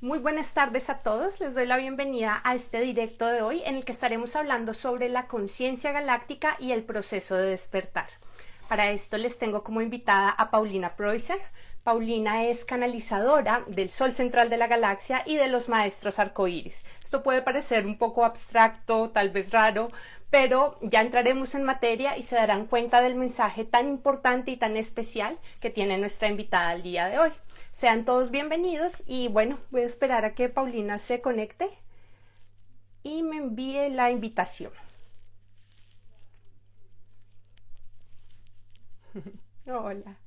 Muy buenas tardes a todos, les doy la bienvenida a este directo de hoy en el que estaremos hablando sobre la conciencia galáctica y el proceso de despertar. Para esto les tengo como invitada a Paulina Preußer. Paulina es canalizadora del Sol central de la galaxia y de los maestros arcoíris. Esto puede parecer un poco abstracto, tal vez raro, pero ya entraremos en materia y se darán cuenta del mensaje tan importante y tan especial que tiene nuestra invitada el día de hoy. Sean todos bienvenidos y bueno, voy a esperar a que Paulina se conecte y me envíe la invitación. Hola.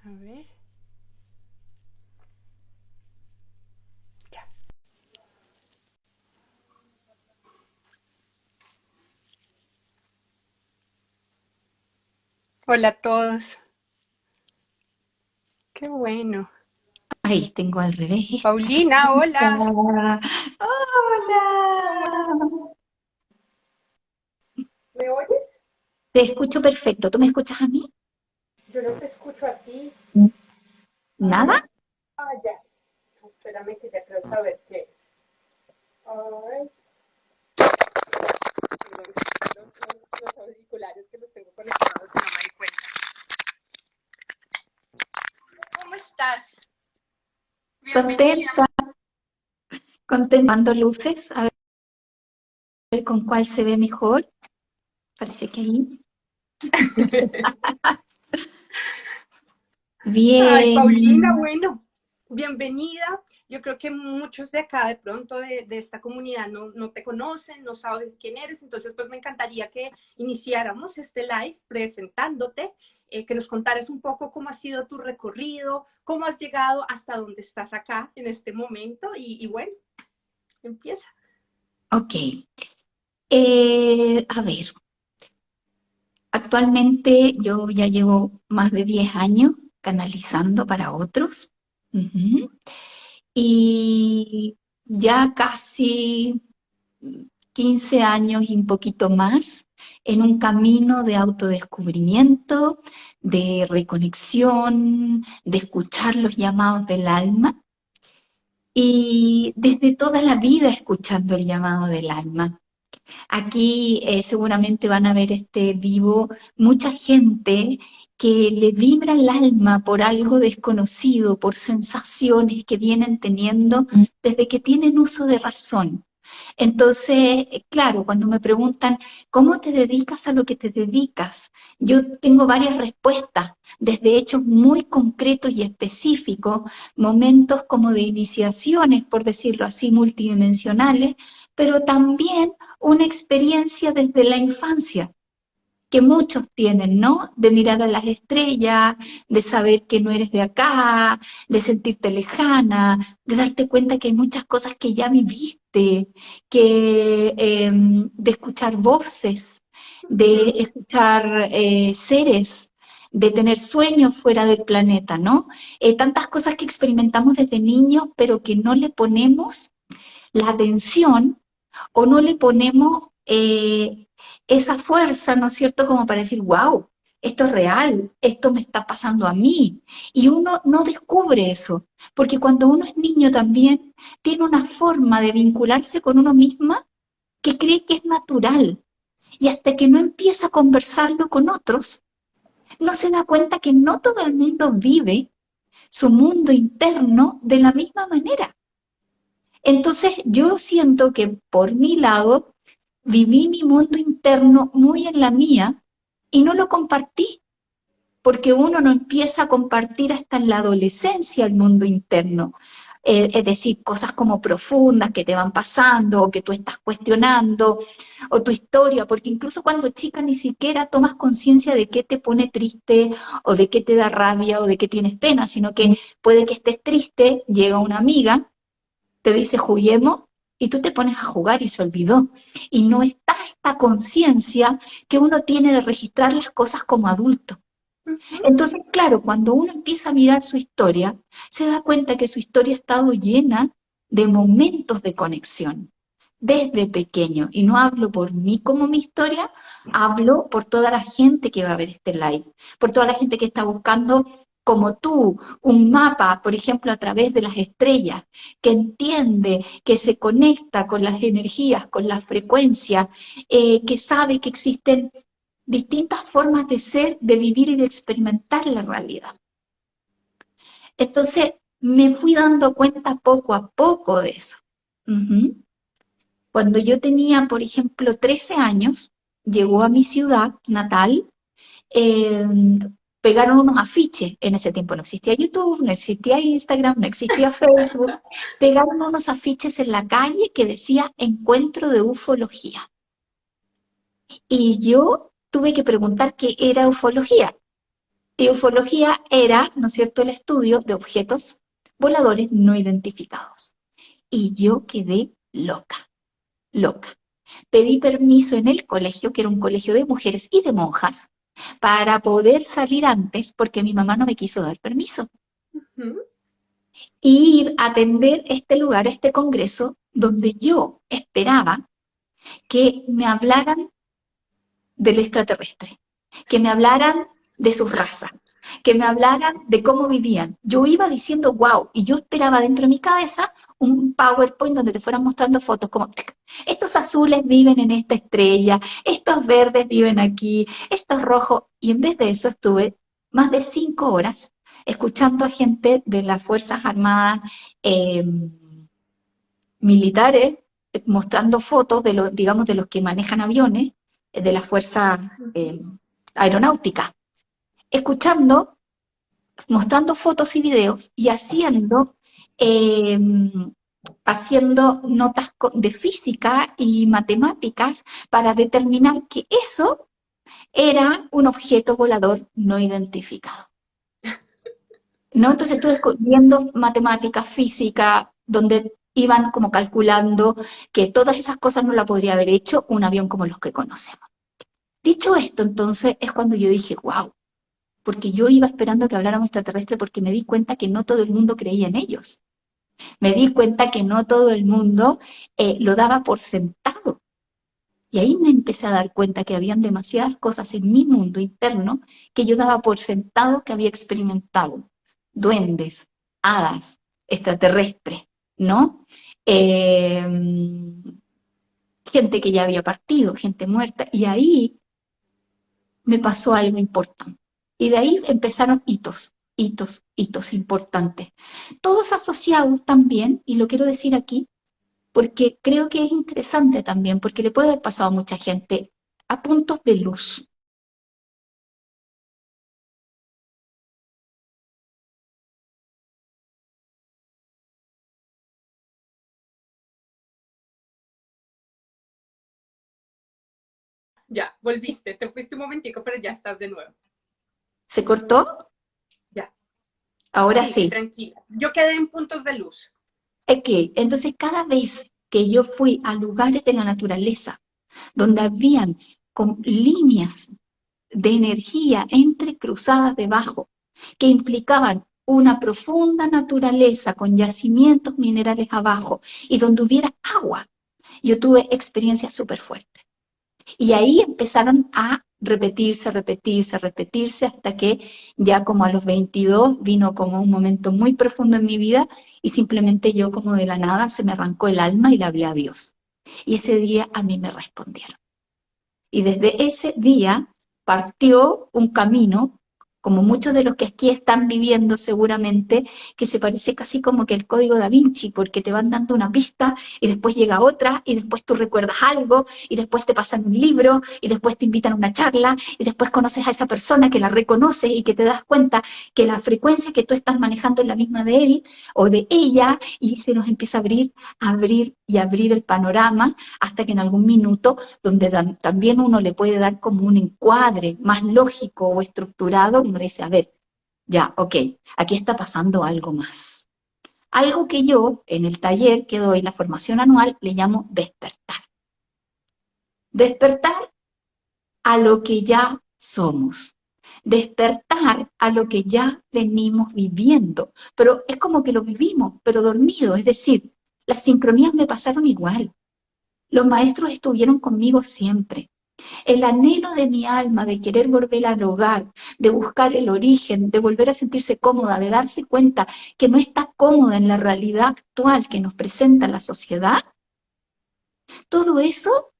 A ver. Ya. Hola a todos. Qué bueno. Ahí tengo al revés esta. Paulina, hola. Hola. ¿Cómo me oyes? Te escucho perfecto. ¿Tú me escuchas a mí? Yo no te escucho a ti. ¿Nada? Ya. Espérame que ya quiero saber qué es. Ay, los auriculares que los tengo conectados y no me di cuenta. ¿Cómo estás? Bienvenida. Contenta, contenta. Cuando luces, a ver con cuál se ve mejor. Parece que ahí. Ay, Paulina, Bien. bueno, bienvenida. Yo creo que muchos de acá de pronto de esta comunidad no te conocen, no sabes quién eres, entonces pues me encantaría que iniciáramos este live presentándote, que nos contaras un poco cómo ha sido tu recorrido, cómo has llegado hasta donde estás acá en este momento y bueno, empieza. Ok. A ver, actualmente yo ya llevo más de 10 años canalizando para otros. Ujú. Y ya casi 15 años y un poquito más en un camino de autodescubrimiento, de reconexión, de escuchar los llamados del alma y desde toda la vida escuchando el llamado del alma. Aquí seguramente van a ver este vivo mucha gente que le vibra el alma por algo desconocido, por sensaciones que vienen teniendo desde que tienen uso de razón. Entonces, claro, cuando me preguntan, ¿cómo te dedicas a lo que te dedicas? Yo tengo varias respuestas, desde hechos muy concretos y específicos, momentos como de iniciaciones, por decirlo así, multidimensionales, pero también una experiencia desde la infancia que muchos tienen, ¿no? De mirar a las estrellas, de saber que no eres de acá, de sentirte lejana, de darte cuenta que hay muchas cosas que ya viviste, de escuchar voces, de escuchar seres, de tener sueños fuera del planeta, ¿no? Tantas cosas que experimentamos desde niños, pero que no le ponemos la atención o no le ponemos esa fuerza, ¿no es cierto?, como para decir, wow, esto es real, esto me está pasando a mí. Y uno no descubre eso, porque cuando uno es niño también tiene una forma de vincularse con uno misma que cree que es natural. Y hasta que no empieza a conversarlo con otros, no se da cuenta que no todo el mundo vive su mundo interno de la misma manera. Entonces yo siento que por mi lado viví mi mundo interno muy en la mía y no lo compartí, porque uno no empieza a compartir hasta en la adolescencia el mundo interno. Es decir, cosas como profundas que te van pasando o que tú estás cuestionando, o tu historia, porque incluso cuando chica ni siquiera tomas conciencia de qué te pone triste o de qué te da rabia o de qué tienes pena, sino que puede que estés triste, llega una amiga, te dice juguemos y tú te pones a jugar y se olvidó. Y no está esta conciencia que uno tiene de registrar las cosas como adulto. Entonces, claro, cuando uno empieza a mirar su historia, se da cuenta que su historia ha estado llena de momentos de conexión, desde pequeño. Y no hablo por mí como mi historia, hablo por toda la gente que va a ver este live, por toda la gente que está buscando, como tú, un mapa, por ejemplo, a través de las estrellas, que entiende, que se conecta con las energías, con las frecuencias, que sabe que existen distintas formas de ser, de vivir y de experimentar la realidad. Entonces, me fui dando cuenta poco a poco de eso. Ujú. Cuando yo tenía, por ejemplo, 13 años, llegó a mi ciudad natal, eh, pegaron unos afiches. En ese tiempo no existía YouTube, no existía Instagram, no existía Facebook. Pegaron unos afiches en la calle que decía Encuentro de Ufología. Y yo tuve que preguntar qué era ufología. Y ufología era, ¿no es cierto?, el estudio de objetos voladores no identificados. Y yo quedé loca, loca. Pedí permiso en el colegio, que era un colegio de mujeres y de monjas, para poder salir antes porque mi mamá no me quiso dar permiso. Ujú. Y ir a atender este lugar, este congreso, donde yo esperaba que me hablaran del extraterrestre, que me hablaran de sus razas, que me hablaran de cómo vivían. Yo iba diciendo, wow, y yo esperaba dentro de mi cabeza un PowerPoint donde te fueran mostrando fotos como, estos azules viven en esta estrella, estos verdes viven aquí, estos rojos, y en vez de eso estuve más de 5 horas escuchando a gente de las Fuerzas Armadas eh, militares, mostrando fotos de los, digamos, de los que manejan aviones, de la fuerza aeronáutica, escuchando, mostrando fotos y videos y eh, haciendo notas de física y matemáticas para determinar que eso era un objeto volador no identificado. ¿No? Entonces estuve viendo matemáticas, física, donde iban como calculando que todas esas cosas no la podría haber hecho un avión como los que conocemos. Dicho esto, entonces es cuando yo dije, wow, porque yo iba esperando que habláramos extraterrestre porque me di cuenta que no todo el mundo creía en ellos. Me di cuenta que no todo el mundo lo daba por sentado. Y ahí me empecé a dar cuenta que habían demasiadas cosas en mi mundo interno que yo daba por sentado que había experimentado. Duendes, hadas, extraterrestres, ¿no? Eh, gente que ya había partido, gente muerta. Y ahí me pasó algo importante. Y de ahí empezaron hitos, hitos, hitos importantes. Todos asociados también, y lo quiero decir aquí, porque creo que es interesante también, porque le puede haber pasado a mucha gente a puntos de luz. Ya, volviste, te fuiste un momentico, pero ya estás de nuevo. ¿Se cortó? Ya, Ahora sigue, sí. tranquila. Yo quedé en puntos de luz. Ok, entonces cada vez que yo fui a lugares de la naturaleza donde habían líneas de energía entrecruzadas debajo, que implicaban una profunda naturaleza con yacimientos minerales abajo y donde hubiera agua, yo tuve experiencias súper fuertes. Y ahí empezaron a repetirse, repetirse, repetirse, hasta que ya como a los 22 vino como un momento muy profundo en mi vida y simplemente yo como de la nada se me arrancó el alma y le hablé a Dios. Y ese día a mí me respondieron. Y desde ese día partió un camino, como muchos de los que aquí están viviendo seguramente, que se parece casi como que el código da Vinci, porque te van dando una pista y después llega otra y después tú recuerdas algo y después te pasan un libro y después te invitan a una charla y después conoces a esa persona que la reconoces y que te das cuenta que la frecuencia que tú estás manejando es la misma de él o de ella y se nos empieza a abrir, abrir y abrir el panorama hasta que en algún minuto donde también uno le puede dar como un encuadre más lógico o estructurado, uno dice, a ver, ya, ok, aquí está pasando algo más. Algo que yo en el taller que doy, la formación anual, le llamo despertar. Despertar a lo que ya somos. Despertar a lo que ya venimos viviendo. Pero es como que lo vivimos, pero dormido. Es decir, las sincronías me pasaron igual. Los maestros estuvieron conmigo siempre. El anhelo de mi alma de querer volver al hogar, de buscar el origen, de volver a sentirse cómoda, de darse cuenta que no está cómoda en la realidad actual que nos presenta la sociedad, todo eso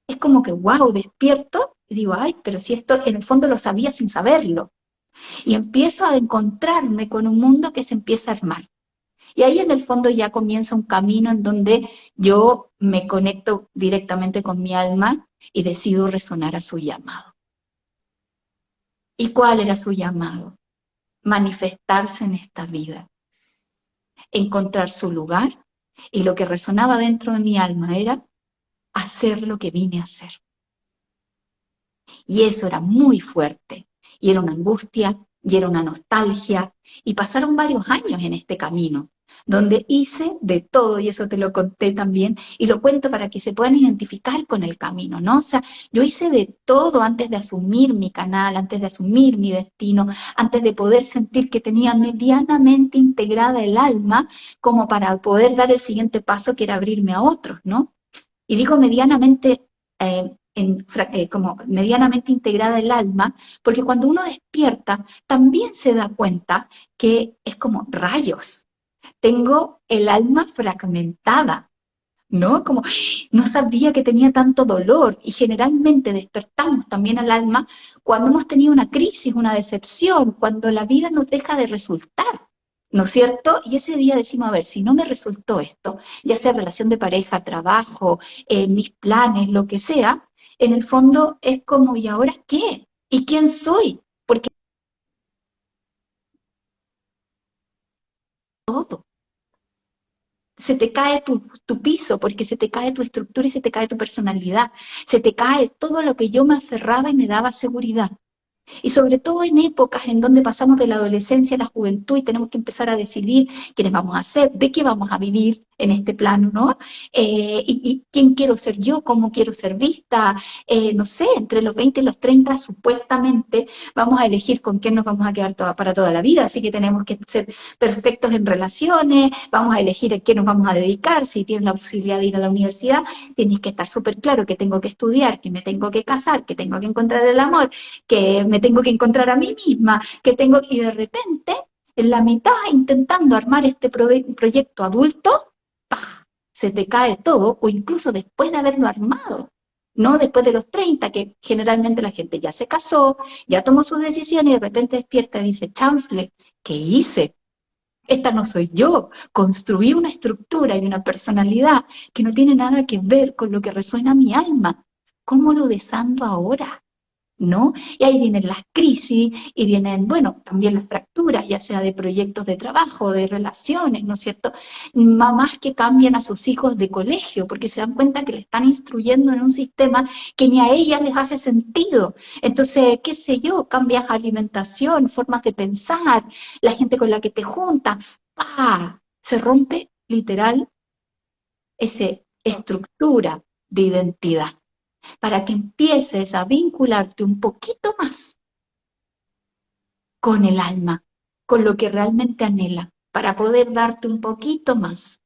es como que, wow, despierto y digo, ay, pero si esto en el fondo lo sabía sin saberlo. Y empiezo a encontrarme con un mundo que se empieza a armar. Y ahí en el fondo ya comienza un camino en donde yo me conecto directamente con mi alma y decido resonar a su llamado. ¿Y cuál era su llamado? Manifestarse en esta vida, encontrar su lugar, y lo que resonaba dentro de mi alma era hacer lo que vine a hacer. Y eso era muy fuerte, y era una angustia, y era una nostalgia, y pasaron varios años en este camino, donde hice de todo, y eso te lo conté también, y lo cuento para que se puedan identificar con el camino, ¿no? O sea, yo hice de todo antes de asumir mi canal, antes de asumir mi destino, antes de poder sentir que tenía medianamente integrada el alma, como para poder dar el siguiente paso, que era abrirme a otros, ¿no? Y digo medianamente, como medianamente integrada el alma, porque cuando uno despierta, también se da cuenta que es como rayos. Tengo el alma fragmentada, ¿no? Como no sabía que tenía tanto dolor, y generalmente despertamos también al alma cuando hemos tenido una crisis, una decepción, cuando la vida nos deja de resultar, ¿no es cierto? Y ese día decimos, a ver, si no me resultó esto, ya sea relación de pareja, trabajo, mis planes, lo que sea, en el fondo es como, ¿y ahora qué? ¿Y quién soy? Porque todo. Se te cae tu piso, porque se te cae tu estructura y se te cae tu personalidad. Se te cae todo lo que yo me aferraba y me daba seguridad. Y sobre todo en épocas en donde pasamos de la adolescencia a la juventud y tenemos que empezar a decidir quiénes vamos a ser, de qué vamos a vivir en este plano, ¿no? Y quién quiero ser yo, cómo quiero ser vista, no sé, entre los 20 y los 30 supuestamente vamos a elegir con quién nos vamos a quedar para toda la vida, así que tenemos que ser perfectos en relaciones, vamos a elegir a qué nos vamos a dedicar, si tienes la posibilidad de ir a la universidad, tienes que estar súper claro que tengo que estudiar, que me tengo que casar, que tengo que encontrar el amor, que me tengo que encontrar a mí misma, que tengo, y de repente, en la mitad, intentando armar este proyecto adulto, ¡pah!, se te cae todo, o incluso después de haberlo armado, ¿no? Después de los 30, que generalmente la gente ya se casó, ya tomó sus decisiones, y de repente despierta y dice, chanfle, ¿qué hice? Esta no soy yo. Construí una estructura y una personalidad que no tiene nada que ver con lo que resuena mi alma. ¿Cómo lo desando ahora? ¿No? Y ahí vienen las crisis y vienen, bueno, también las fracturas, ya sea de proyectos de trabajo, de relaciones, ¿no es cierto? Mamás que cambian a sus hijos de colegio porque se dan cuenta que le están instruyendo en un sistema que ni a ellas les hace sentido. Entonces, qué sé yo, cambias alimentación, formas de pensar, la gente con la que te juntas, ¡pah!, se rompe literal esa estructura de identidad para que empieces a vincularte un poquito más con el alma, con lo que realmente anhela, para poder darte un poquito más.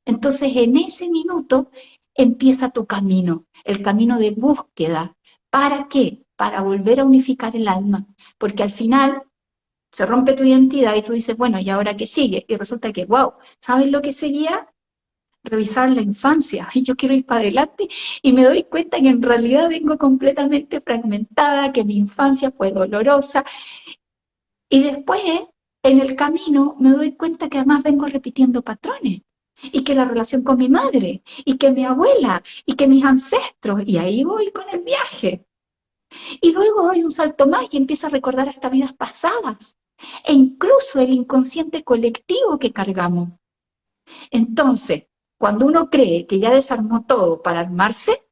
Entonces, en ese minuto empieza tu camino, el camino de búsqueda. ¿Para qué? Para volver a unificar el alma, porque al final se rompe tu identidad y tú dices, bueno, ¿y ahora qué sigue? Y resulta que, wow, ¿sabes lo que seguía? Revisar la infancia, y yo quiero ir para adelante, y me doy cuenta que en realidad vengo completamente fragmentada, que mi infancia fue dolorosa, y después en el camino me doy cuenta que además vengo repitiendo patrones, y que la relación con mi madre, y que mi abuela, y que mis ancestros, y ahí voy con el viaje. Y luego doy un salto más y empiezo a recordar hasta vidas pasadas, e incluso el inconsciente colectivo que cargamos. Entonces, cuando uno cree que ya desarmó todo para armarse,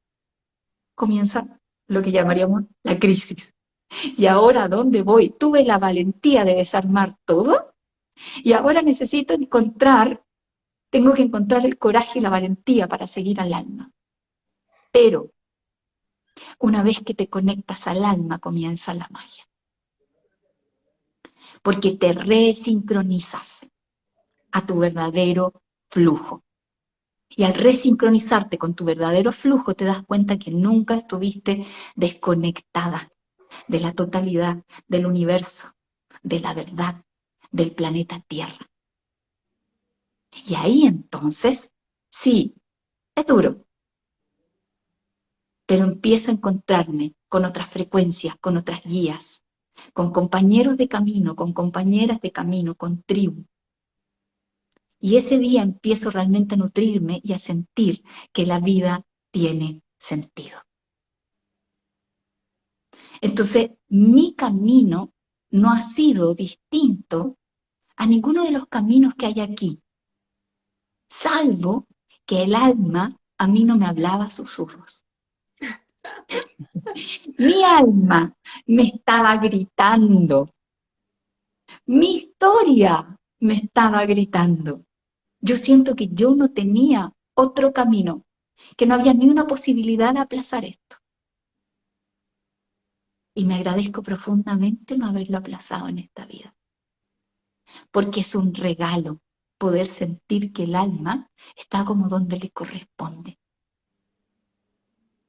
comienza lo que llamaríamos la crisis. ¿Y ahora a dónde voy? Tuve la valentía de desarmar todo y ahora necesito tengo que encontrar el coraje y la valentía para seguir al alma. Pero una vez que te conectas al alma, comienza la magia. Porque te resincronizas a tu verdadero flujo. Y al resincronizarte con tu verdadero flujo, te das cuenta que nunca estuviste desconectada de la totalidad, del universo, de la verdad, del planeta Tierra. Y ahí entonces, sí, es duro, pero empiezo a encontrarme con otras frecuencias, con otras guías, con compañeros de camino, con compañeras de camino, con tribu. Y ese día empiezo realmente a nutrirme y a sentir que la vida tiene sentido. Entonces, mi camino no ha sido distinto a ninguno de los caminos que hay aquí, salvo que el alma a mí no me hablaba susurros. Mi alma me estaba gritando, mi historia me estaba gritando. Yo siento que yo no tenía otro camino, que no había ni una posibilidad de aplazar esto. Y me agradezco profundamente no haberlo aplazado en esta vida, porque es un regalo poder sentir que el alma está como donde le corresponde.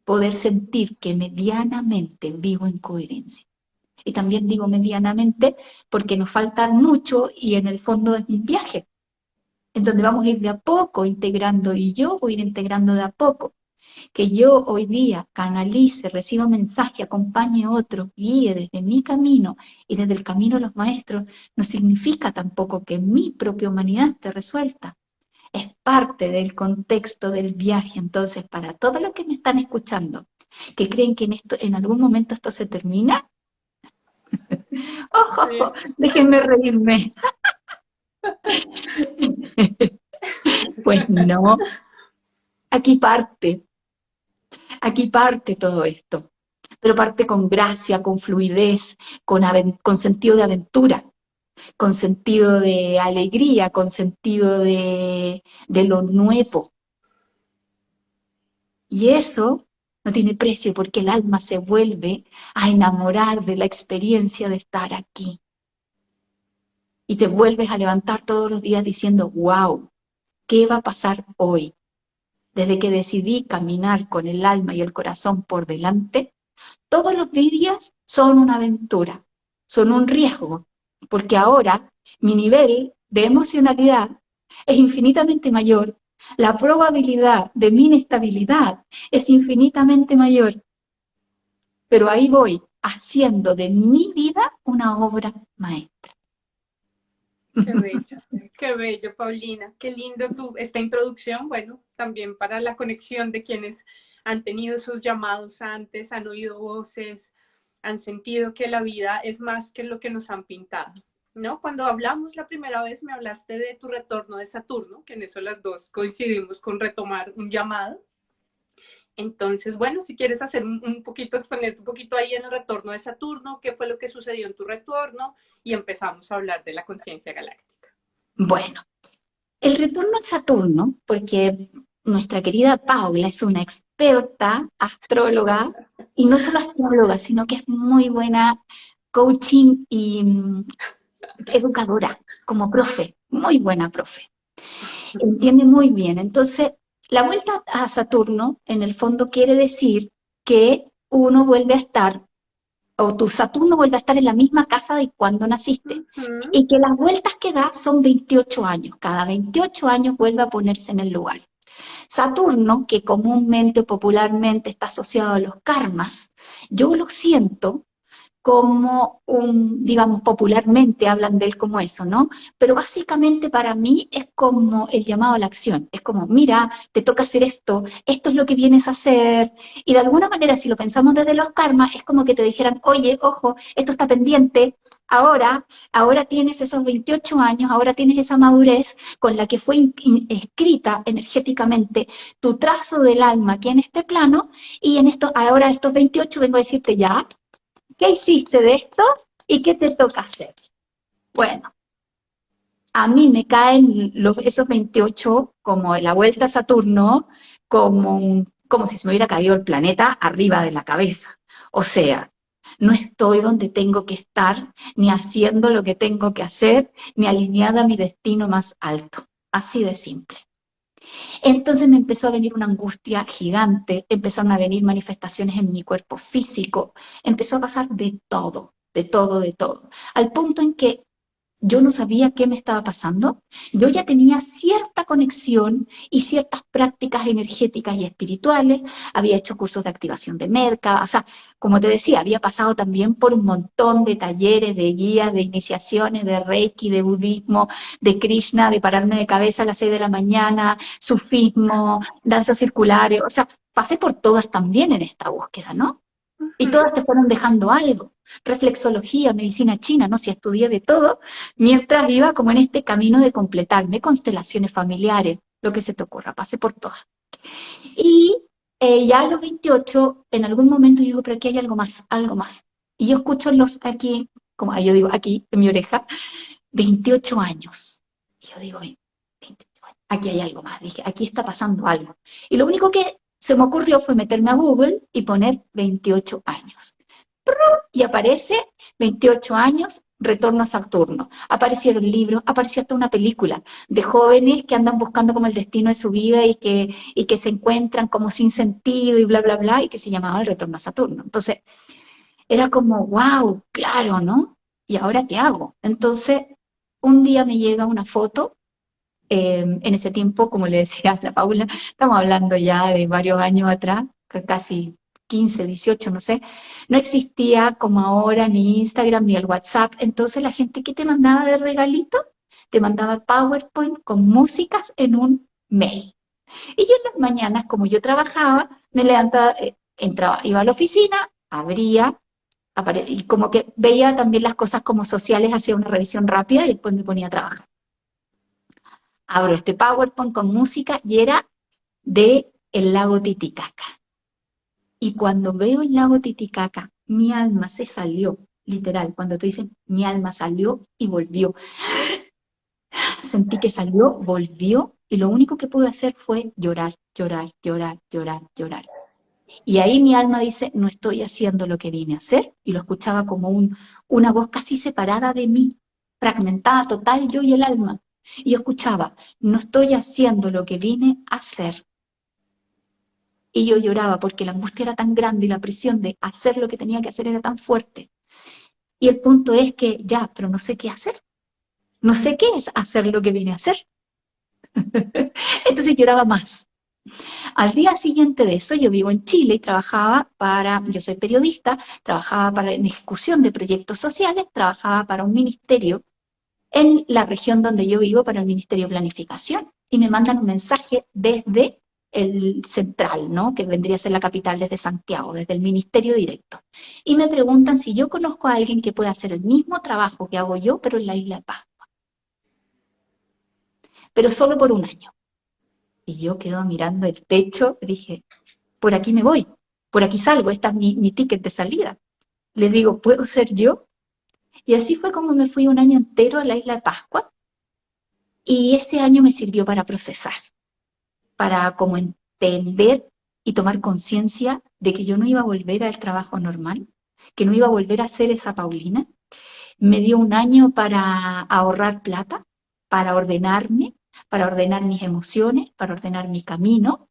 Poder sentir que medianamente vivo en coherencia. Y también digo medianamente porque nos falta mucho y en el fondo es un viaje, en donde vamos a ir de a poco integrando, y yo voy a ir integrando de a poco. Que yo hoy día canalice, reciba mensaje, acompañe a otro, guíe desde mi camino y desde el camino de los maestros, no significa tampoco que mi propia humanidad esté resuelta. Es parte del contexto del viaje. Entonces, para todos los que me están escuchando, que creen que en algún momento esto se termina, ¡ojo! Déjenme reírme. Pues no, aquí parte todo esto, pero parte con gracia, con fluidez, con sentido de aventura, con sentido de alegría, con sentido de lo nuevo. Y eso no tiene precio porque el alma se vuelve a enamorar de la experiencia de estar aquí. Y te vuelves a levantar todos los días diciendo, wow, ¿qué va a pasar hoy? Desde que decidí caminar con el alma y el corazón por delante, todos los días son una aventura, son un riesgo, porque ahora mi nivel de emocionalidad es infinitamente mayor, la probabilidad de mi inestabilidad es infinitamente mayor, pero ahí voy haciendo de mi vida una obra maestra. Qué bello, Paulina. Qué lindo esta introducción. Bueno, también para la conexión de quienes han tenido sus llamados antes, han oído voces, han sentido que la vida es más que lo que nos han pintado, ¿no? Cuando hablamos la primera vez me hablaste de tu retorno de Saturno, que en eso las dos coincidimos con retomar un llamado. Entonces, bueno, si quieres hacer un poquito, exponerte un poquito ahí en el retorno de Saturno, qué fue lo que sucedió en tu retorno, y empezamos a hablar de la conciencia galáctica. Bueno, el retorno al Saturno, porque nuestra querida Paula es una experta astróloga, y no solo astróloga, sino que es muy buena coaching y educadora, como profe, muy buena profe. Entiende muy bien. Entonces, la vuelta a Saturno, en el fondo, quiere decir que uno vuelve a estar, o tu Saturno vuelve a estar en la misma casa de cuando naciste. Y que las vueltas que da son 28 años. Cada 28 años vuelve a ponerse en el lugar. Saturno, que comúnmente o popularmente está asociado a los karmas, yo lo siento como digamos, popularmente hablan de él como eso, ¿no? Pero básicamente para mí es como el llamado a la acción. Es como, mira, te toca hacer esto, esto es lo que vienes a hacer. Y de alguna manera, si lo pensamos desde los karmas, es como que te dijeran, oye, ojo, esto está pendiente. Ahora tienes esos 28 años, ahora tienes esa madurez con la que fue escrita energéticamente tu trazo del alma aquí en este plano, y ahora estos 28 vengo a decirte ya, ¿qué hiciste de esto y qué te toca hacer? Bueno, a mí me caen esos 28 como la vuelta a Saturno, como si se me hubiera caído el planeta arriba de la cabeza. O sea, no estoy donde tengo que estar, ni haciendo lo que tengo que hacer, ni alineada a mi destino más alto. Así de simple. Entonces me empezó a venir una angustia gigante, empezaron a venir manifestaciones en mi cuerpo físico, empezó a pasar de todo, de todo, de todo, al punto en que yo no sabía qué me estaba pasando. Yo ya tenía cierta conexión y ciertas prácticas energéticas y espirituales. Había hecho cursos de activación de Merca. O sea, como te decía, había pasado también por un montón de talleres, de guías, de iniciaciones, de Reiki, de budismo, de Krishna, de pararme de cabeza a las 6 de la mañana, sufismo, danzas circulares. O sea, pasé por todas también en esta búsqueda, ¿no? Y Ujú. todas te fueron dejando algo. Reflexología, medicina china, no sé, estudié de todo, mientras iba como en este camino de completarme, constelaciones familiares, lo que se te ocurra, pasé por todas. Y ya a los 28, en algún momento digo, pero aquí hay algo más, algo más. Y yo escucho los aquí, como yo digo, aquí en mi oreja, 28 años. Y yo digo, 28 años, aquí hay algo más. Dije, aquí está pasando algo. Y lo único que se me ocurrió fue meterme a Google y poner 28 años. Y aparece 28 años, retorno a Saturno. Aparecieron libros, apareció hasta una película de jóvenes que andan buscando como el destino de su vida y que se encuentran como sin sentido y bla, bla, bla, y que se llamaba El Retorno a Saturno. Entonces, era como, wow, claro, ¿no? ¿Y ahora qué hago? Entonces, un día me llega una foto, en ese tiempo, como le decía a la Paula, estamos hablando ya de varios años atrás, casi 15, 18, no sé, no existía como ahora ni Instagram ni el WhatsApp, entonces la gente que te mandaba de regalito, te mandaba PowerPoint con músicas en un mail. Y yo en las mañanas, como yo trabajaba, me levantaba, entraba, iba a la oficina, abría, y como que veía también las cosas como sociales, hacía una revisión rápida y después me ponía a trabajar. Abro este PowerPoint con música y era de el lago Titicaca. Y cuando veo el lago Titicaca, mi alma se salió, literal, cuando te dicen mi alma salió y volvió. Sentí que salió, volvió y lo único que pude hacer fue llorar, llorar, llorar, llorar, llorar. Y ahí mi alma dice, no estoy haciendo lo que vine a hacer, y lo escuchaba como una voz casi separada de mí, fragmentada total yo y el alma. Y yo escuchaba, no estoy haciendo lo que vine a hacer. Y yo lloraba porque la angustia era tan grande y la presión de hacer lo que tenía que hacer era tan fuerte. Y el punto es que ya, pero no sé qué hacer. No sé qué es hacer lo que vine a hacer. Entonces lloraba más. Al día siguiente de eso, yo vivo en Chile y yo soy periodista, trabajaba en ejecución de proyectos sociales, trabajaba para un ministerio en la región donde yo vivo, para el Ministerio de Planificación, y me mandan un mensaje desde el central, ¿no? Que vendría a ser la capital, desde Santiago, desde el ministerio directo. Y me preguntan si yo conozco a alguien que pueda hacer el mismo trabajo que hago yo, pero en la Isla de Paz, pero solo por un año. Y yo quedo mirando el techo, dije, por aquí me voy, por aquí salgo, esta es mi ticket de salida. Le digo, ¿puedo ser yo? Y así fue como me fui un año entero a la isla de Pascua, y ese año me sirvió para procesar, para como entender y tomar conciencia de que yo no iba a volver al trabajo normal, que no iba a volver a ser esa Paulina. Me dio un año para ahorrar plata, para ordenar mis emociones, para ordenar mi camino,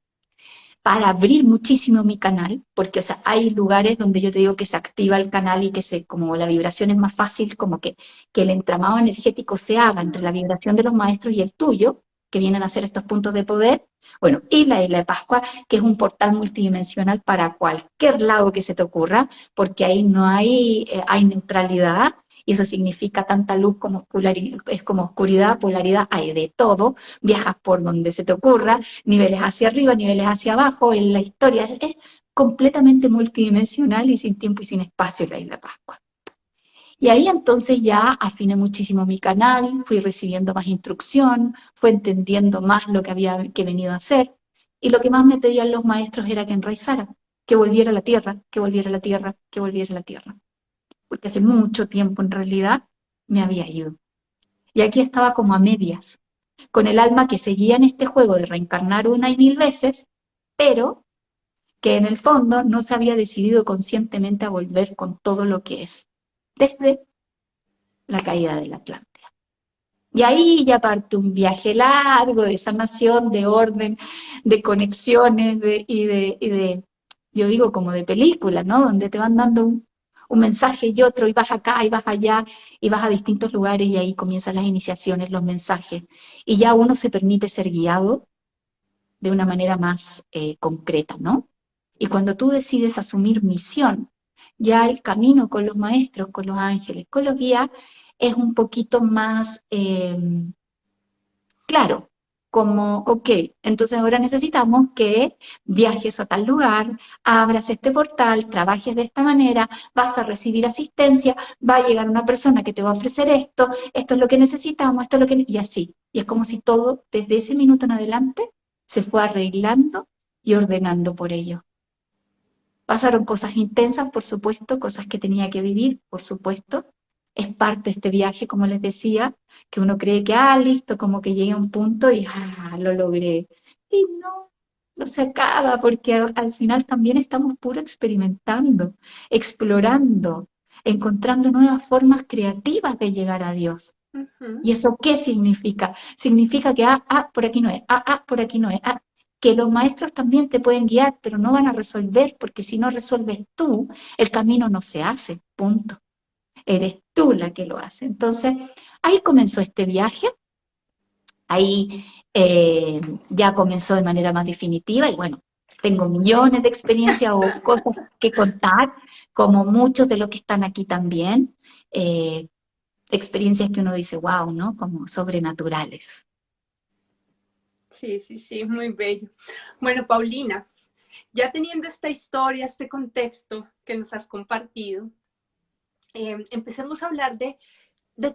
para abrir muchísimo mi canal, porque o sea, hay lugares donde yo te digo que se activa el canal y como la vibración es más fácil, como que el entramado energético se haga entre la vibración de los maestros y el tuyo, que vienen a ser estos puntos de poder. Bueno, y la isla de Pascua, que es un portal multidimensional para cualquier lado que se te ocurra, porque ahí no hay neutralidad, y eso significa tanta luz como es como oscuridad, polaridad, hay de todo, viajas por donde se te ocurra, niveles hacia arriba, niveles hacia abajo, en la historia es completamente multidimensional y sin tiempo y sin espacio la Isla Pascua. Y ahí entonces ya afiné muchísimo mi canal, fui recibiendo más instrucción, fui entendiendo más lo que había que venido a hacer, y lo que más me pedían los maestros era que enraizara, que volviera a la tierra, que volviera a la tierra, que volviera a la tierra. Porque hace mucho tiempo en realidad me había ido. Y aquí estaba como a medias, con el alma que seguía en este juego de reencarnar una y mil veces, pero que en el fondo no se había decidido conscientemente a volver con todo lo que es, desde la caída de la Atlántida. Y ahí ya parte un viaje largo de sanación, de orden, de conexiones yo digo como de película, ¿no? Donde te van dando un mensaje y otro, y vas acá, y vas allá, y vas a distintos lugares, y ahí comienzan las iniciaciones, los mensajes. Y ya uno se permite ser guiado de una manera más concreta, ¿no? Y cuando tú decides asumir misión, ya el camino con los maestros, con los ángeles, con los guías, es un poquito más claro, como, ok, entonces ahora necesitamos que viajes a tal lugar, abras este portal, trabajes de esta manera, vas a recibir asistencia, va a llegar una persona que te va a ofrecer esto es lo que necesitamos, esto es lo que... Y así. Y es como si todo, desde ese minuto en adelante, se fue arreglando y ordenando por ello. Pasaron cosas intensas, por supuesto, cosas que tenía que vivir, por supuesto. Es parte de este viaje, como les decía, que uno cree que, listo, como que llegué a un punto y, lo logré. Y no se acaba, porque al final también estamos puro experimentando, explorando, encontrando nuevas formas creativas de llegar a Dios. Ujú. ¿Y eso qué significa? Significa que, por aquí no es, por aquí no es, que los maestros también te pueden guiar, pero no van a resolver, porque si no resuelves tú, el camino no se hace, punto. Eres tú la que lo hace. Entonces, ahí comenzó este viaje, ahí ya comenzó de manera más definitiva y bueno, tengo millones de experiencias o cosas que contar, como muchos de los que están aquí también. Experiencias que uno dice, wow, ¿no? Como sobrenaturales. Sí, sí, sí, muy bello. Bueno, Paulina, ya teniendo esta historia, este contexto que nos has compartido, empecemos a hablar de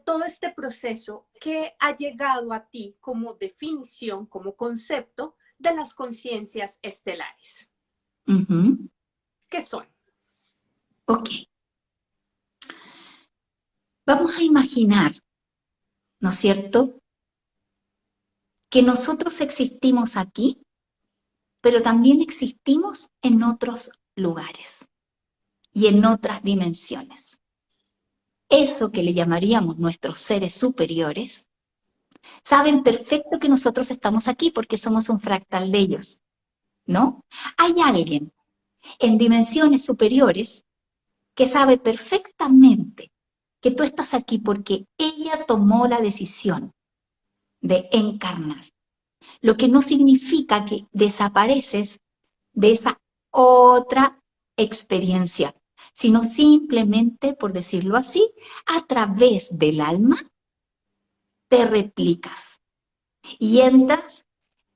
todo este proceso que ha llegado a ti como definición, como concepto de las conciencias estelares. Ujú. ¿Qué son? Ok, vamos a imaginar, ¿no es cierto?, que nosotros existimos aquí, pero también existimos en otros lugares y en otras dimensiones. Eso que le llamaríamos nuestros seres superiores, saben perfecto que nosotros estamos aquí porque somos un fractal de ellos, ¿no? Hay alguien en dimensiones superiores que sabe perfectamente que tú estás aquí porque ella tomó la decisión de encarnar, lo que no significa que desapareces de esa otra experiencia, sino simplemente, por decirlo así, a través del alma te replicas y entras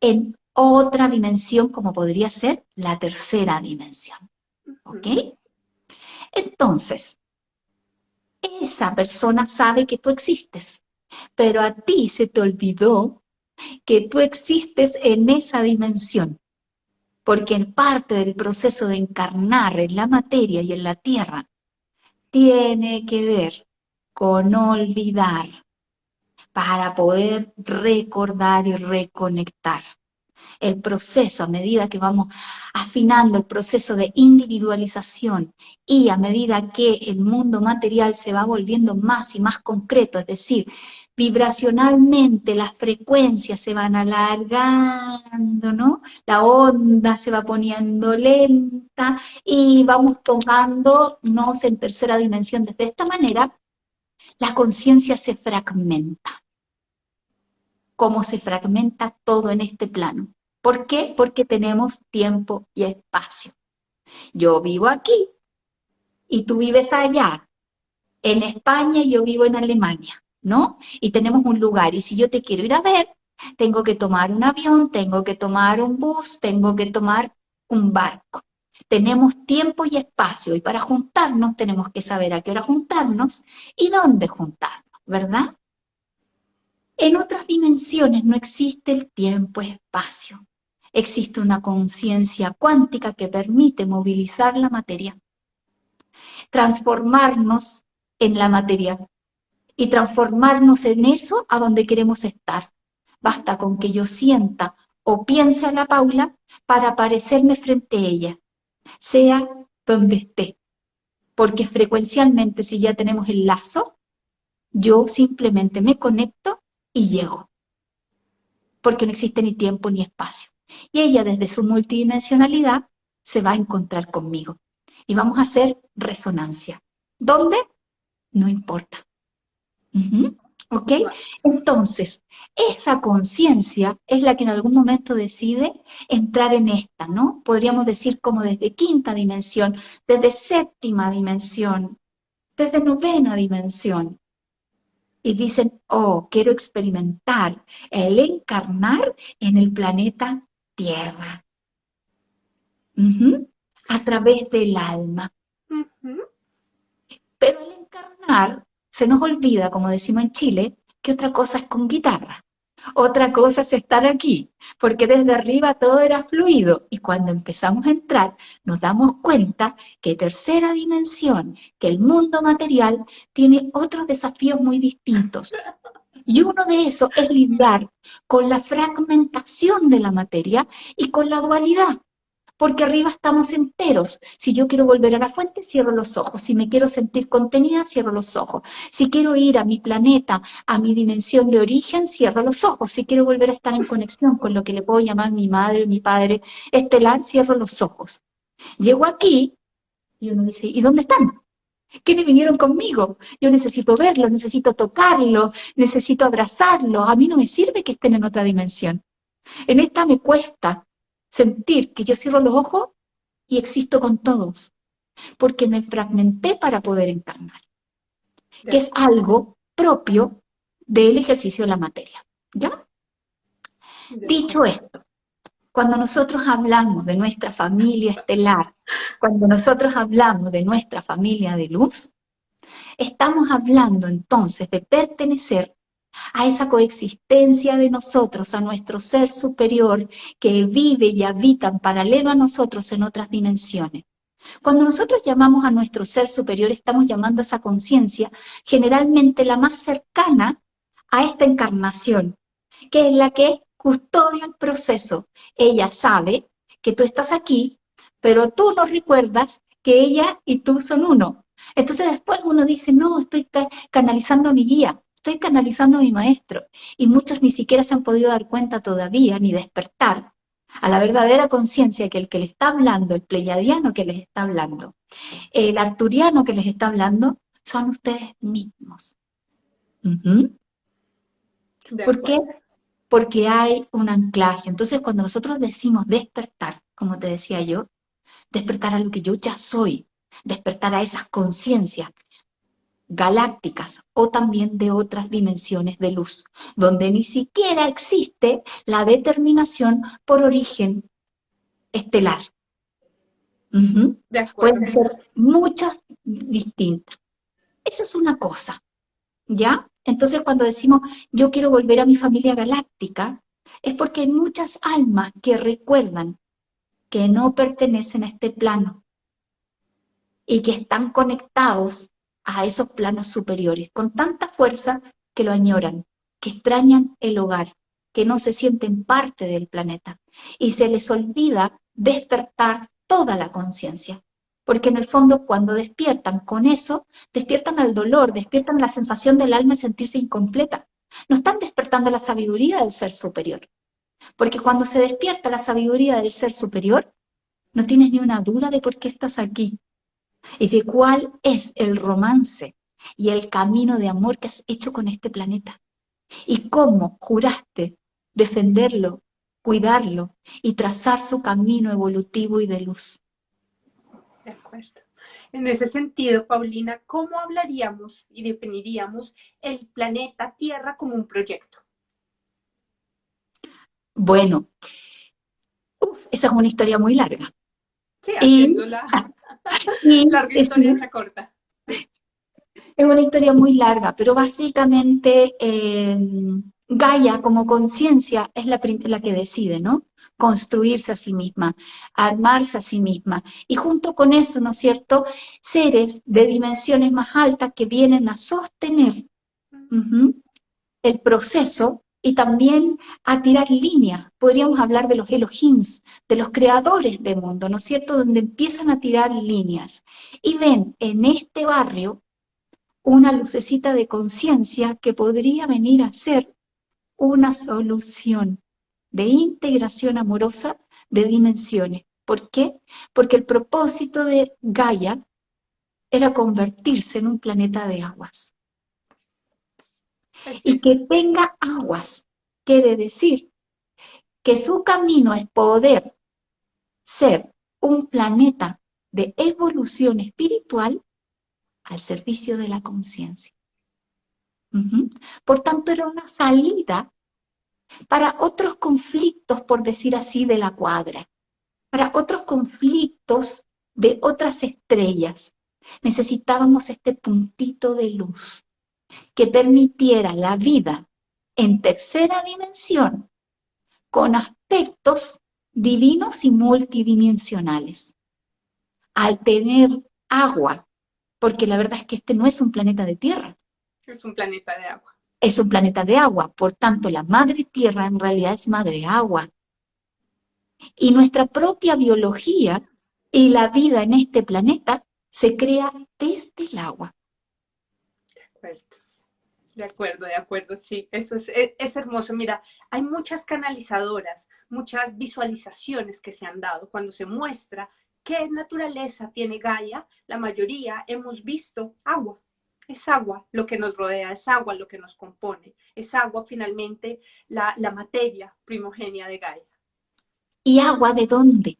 en otra dimensión como podría ser la tercera dimensión. ¿Ok? Ujú. Entonces, esa persona sabe que tú existes, pero a ti se te olvidó que tú existes en esa dimensión, porque en parte del proceso de encarnar en la materia y en la tierra tiene que ver con olvidar para poder recordar y reconectar. El proceso, a medida que vamos afinando el proceso de individualización y a medida que el mundo material se va volviendo más y más concreto, es decir, vibracionalmente las frecuencias se van alargando, ¿no? La onda se va poniendo lenta y vamos tomándonos en tercera dimensión. Desde esta manera, la conciencia se fragmenta, como se fragmenta todo en este plano. ¿Por qué? Porque tenemos tiempo y espacio. Yo vivo aquí y tú vives allá, en España y yo vivo en Alemania, ¿no? Y tenemos un lugar y si yo te quiero ir a ver, tengo que tomar un avión, tengo que tomar un bus, tengo que tomar un barco. Tenemos tiempo y espacio y para juntarnos tenemos que saber a qué hora juntarnos y dónde juntarnos, ¿verdad? En otras dimensiones no existe el tiempo-espacio. Existe una conciencia cuántica que permite movilizar la materia, transformarnos en la materia y transformarnos en eso a donde queremos estar. Basta con que yo sienta o piense a la Paula para aparecerme frente a ella, sea donde esté. Porque frecuencialmente, si ya tenemos el lazo, yo simplemente me conecto y llego, porque no existe ni tiempo ni espacio. Y ella desde su multidimensionalidad se va a encontrar conmigo y vamos a hacer resonancia. ¿Dónde? No importa. ¿Ok? Entonces, esa conciencia es la que en algún momento decide entrar en esta, ¿no? Podríamos decir como desde quinta dimensión, desde séptima dimensión, desde novena dimensión. Y dicen, oh, quiero experimentar el encarnar en el planeta Tierra. A través del alma. Pero al encarnar, se nos olvida, como decimos en Chile, que otra cosa es con guitarra. Otra cosa es estar aquí, porque desde arriba todo era fluido y cuando empezamos a entrar nos damos cuenta que tercera dimensión, que el mundo material tiene otros desafíos muy distintos. Y uno de esos es lidiar con la fragmentación de la materia y con la dualidad. Porque arriba estamos enteros. Si yo quiero volver a la fuente, cierro los ojos. Si me quiero sentir contenida, cierro los ojos. Si quiero ir a mi planeta, a mi dimensión de origen, cierro los ojos. Si quiero volver a estar en conexión con lo que le puedo llamar mi madre, mi padre estelar, cierro los ojos. Llego aquí y uno dice, ¿y dónde están? ¿Quiénes vinieron conmigo? Yo necesito verlos, necesito tocarlos, necesito abrazarlos. A mí no me sirve que estén en otra dimensión. En esta me cuesta sentir que yo cierro los ojos y existo con todos, porque me fragmenté para poder encarnar, que es algo propio del ejercicio de la materia. ¿Ya? Dicho esto, cuando nosotros hablamos de nuestra familia estelar, cuando nosotros hablamos de nuestra familia de luz, estamos hablando entonces de pertenecer a esa coexistencia de nosotros, a nuestro ser superior que vive y habita en paralelo a nosotros en otras dimensiones. Cuando nosotros llamamos a nuestro ser superior, estamos llamando a esa conciencia generalmente la más cercana a esta encarnación, que es la que custodia el proceso. Ella sabe que tú estás aquí, pero tú no recuerdas que ella y tú son uno. Entonces después uno dice, no, estoy canalizando a mi guía, estoy canalizando a mi maestro. Y muchos ni siquiera se han podido dar cuenta todavía, ni despertar a la verdadera conciencia que el que les está hablando, el pleiadiano que les está hablando, el arturiano que les está hablando, son ustedes mismos. ¿Por qué? Porque hay un anclaje. Entonces, cuando nosotros decimos despertar, como te decía yo, despertar a lo que yo ya soy, despertar a esas conciencias galácticas o también de otras dimensiones de luz, donde ni siquiera existe la determinación por origen estelar. Pueden ser muchas distintas. Eso es una cosa, ¿ya? Entonces cuando decimos, yo quiero volver a mi familia galáctica, es porque hay muchas almas que recuerdan que no pertenecen a este plano y que están conectados a esos planos superiores con tanta fuerza que lo añoran, que extrañan el hogar, que no se sienten parte del planeta y se les olvida despertar toda la conciencia. Porque en el fondo cuando despiertan con eso, despiertan al dolor, despiertan la sensación del alma de sentirse incompleta. No están despertando la sabiduría del ser superior. Porque cuando se despierta la sabiduría del ser superior, no tienes ni una duda de por qué estás aquí y de cuál es el romance y el camino de amor que has hecho con este planeta. Y cómo juraste defenderlo, cuidarlo y trazar su camino evolutivo y de luz. De acuerdo. En ese sentido, Paulina, ¿cómo hablaríamos y definiríamos el planeta Tierra como un proyecto? Bueno, esa es una historia muy larga. Sí, haciéndola larga historia hecha corta. Es una historia muy larga, pero básicamente Gaia como conciencia es la que decide, ¿no? Construirse a sí misma, armarse a sí misma. Y junto con eso, ¿no es cierto?, seres de dimensiones más altas que vienen a sostener el proceso y también a tirar líneas. Podríamos hablar de los Elohims, de los creadores del mundo, ¿no es cierto?, donde empiezan a tirar líneas. Y ven en este barrio una lucecita de conciencia que podría venir a ser una solución de integración amorosa de dimensiones. ¿Por qué? Porque el propósito de Gaia era convertirse en un planeta de aguas. Y que tenga aguas quiere decir que su camino es poder ser un planeta de evolución espiritual al servicio de la conciencia. Por tanto, era una salida para otros conflictos, por decir así, de la cuadra, para otros conflictos de otras estrellas. Necesitábamos este puntito de luz que permitiera la vida en tercera dimensión con aspectos divinos y multidimensionales. Al tener agua, porque la verdad es que este no es un planeta de tierra. Es un planeta de agua. Es un planeta de agua, por tanto la madre tierra en realidad es madre agua. Y nuestra propia biología y la vida en este planeta se crea desde el agua. De acuerdo, sí, eso es hermoso. Mira, hay muchas canalizadoras, muchas visualizaciones que se han dado cuando se muestra qué naturaleza tiene Gaia. La mayoría hemos visto agua. Es agua lo que nos rodea, es agua lo que nos compone, es agua finalmente la materia primogenia de Gaia. ¿Y agua de dónde?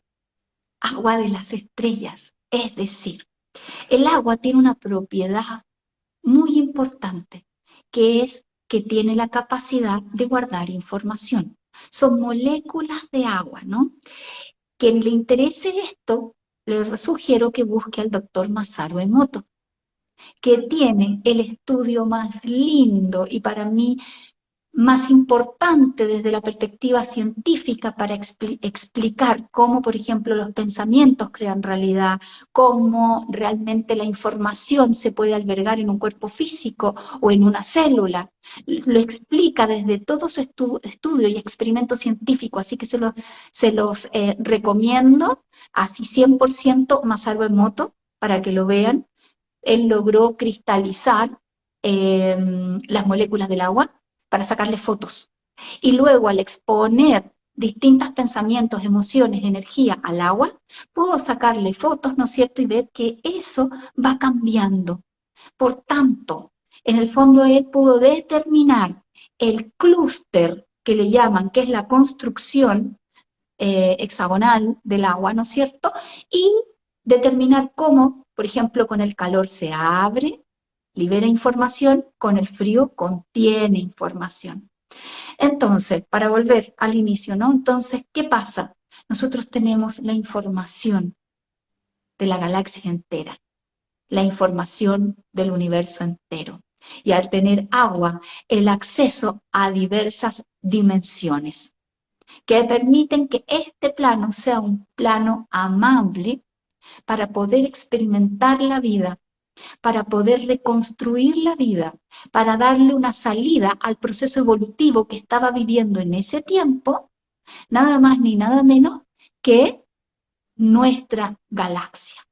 Agua de las estrellas. Es decir, el agua tiene una propiedad muy importante, que es que tiene la capacidad de guardar información. Son moléculas de agua, ¿no? Quien le interese esto, le sugiero que busque al doctor Masaru Emoto, que tiene el estudio más lindo y para mí más importante desde la perspectiva científica para explicar cómo, por ejemplo, los pensamientos crean realidad, cómo realmente la información se puede albergar en un cuerpo físico o en una célula. Lo explica desde todo su estudio y experimento científico, así que se los recomiendo, así 100% Masaru Emoto, para que lo vean. Él logró cristalizar las moléculas del agua para sacarle fotos. Y luego al exponer distintos pensamientos, emociones, energía al agua, pudo sacarle fotos, ¿no es cierto? Y ver que eso va cambiando. Por tanto, en el fondo él pudo determinar el clúster que le llaman, que es la construcción hexagonal del agua, ¿no es cierto? Y determinar cómo, por ejemplo, con el calor se abre, libera información, con el frío contiene información. Entonces, para volver al inicio, ¿no? Entonces, ¿qué pasa? Nosotros tenemos la información de la galaxia entera, la información del universo entero. Y al tener agua, el acceso a diversas dimensiones que permiten que este plano sea un plano amable para poder experimentar la vida, para poder reconstruir la vida, para darle una salida al proceso evolutivo que estaba viviendo en ese tiempo, nada más ni nada menos que nuestra galaxia.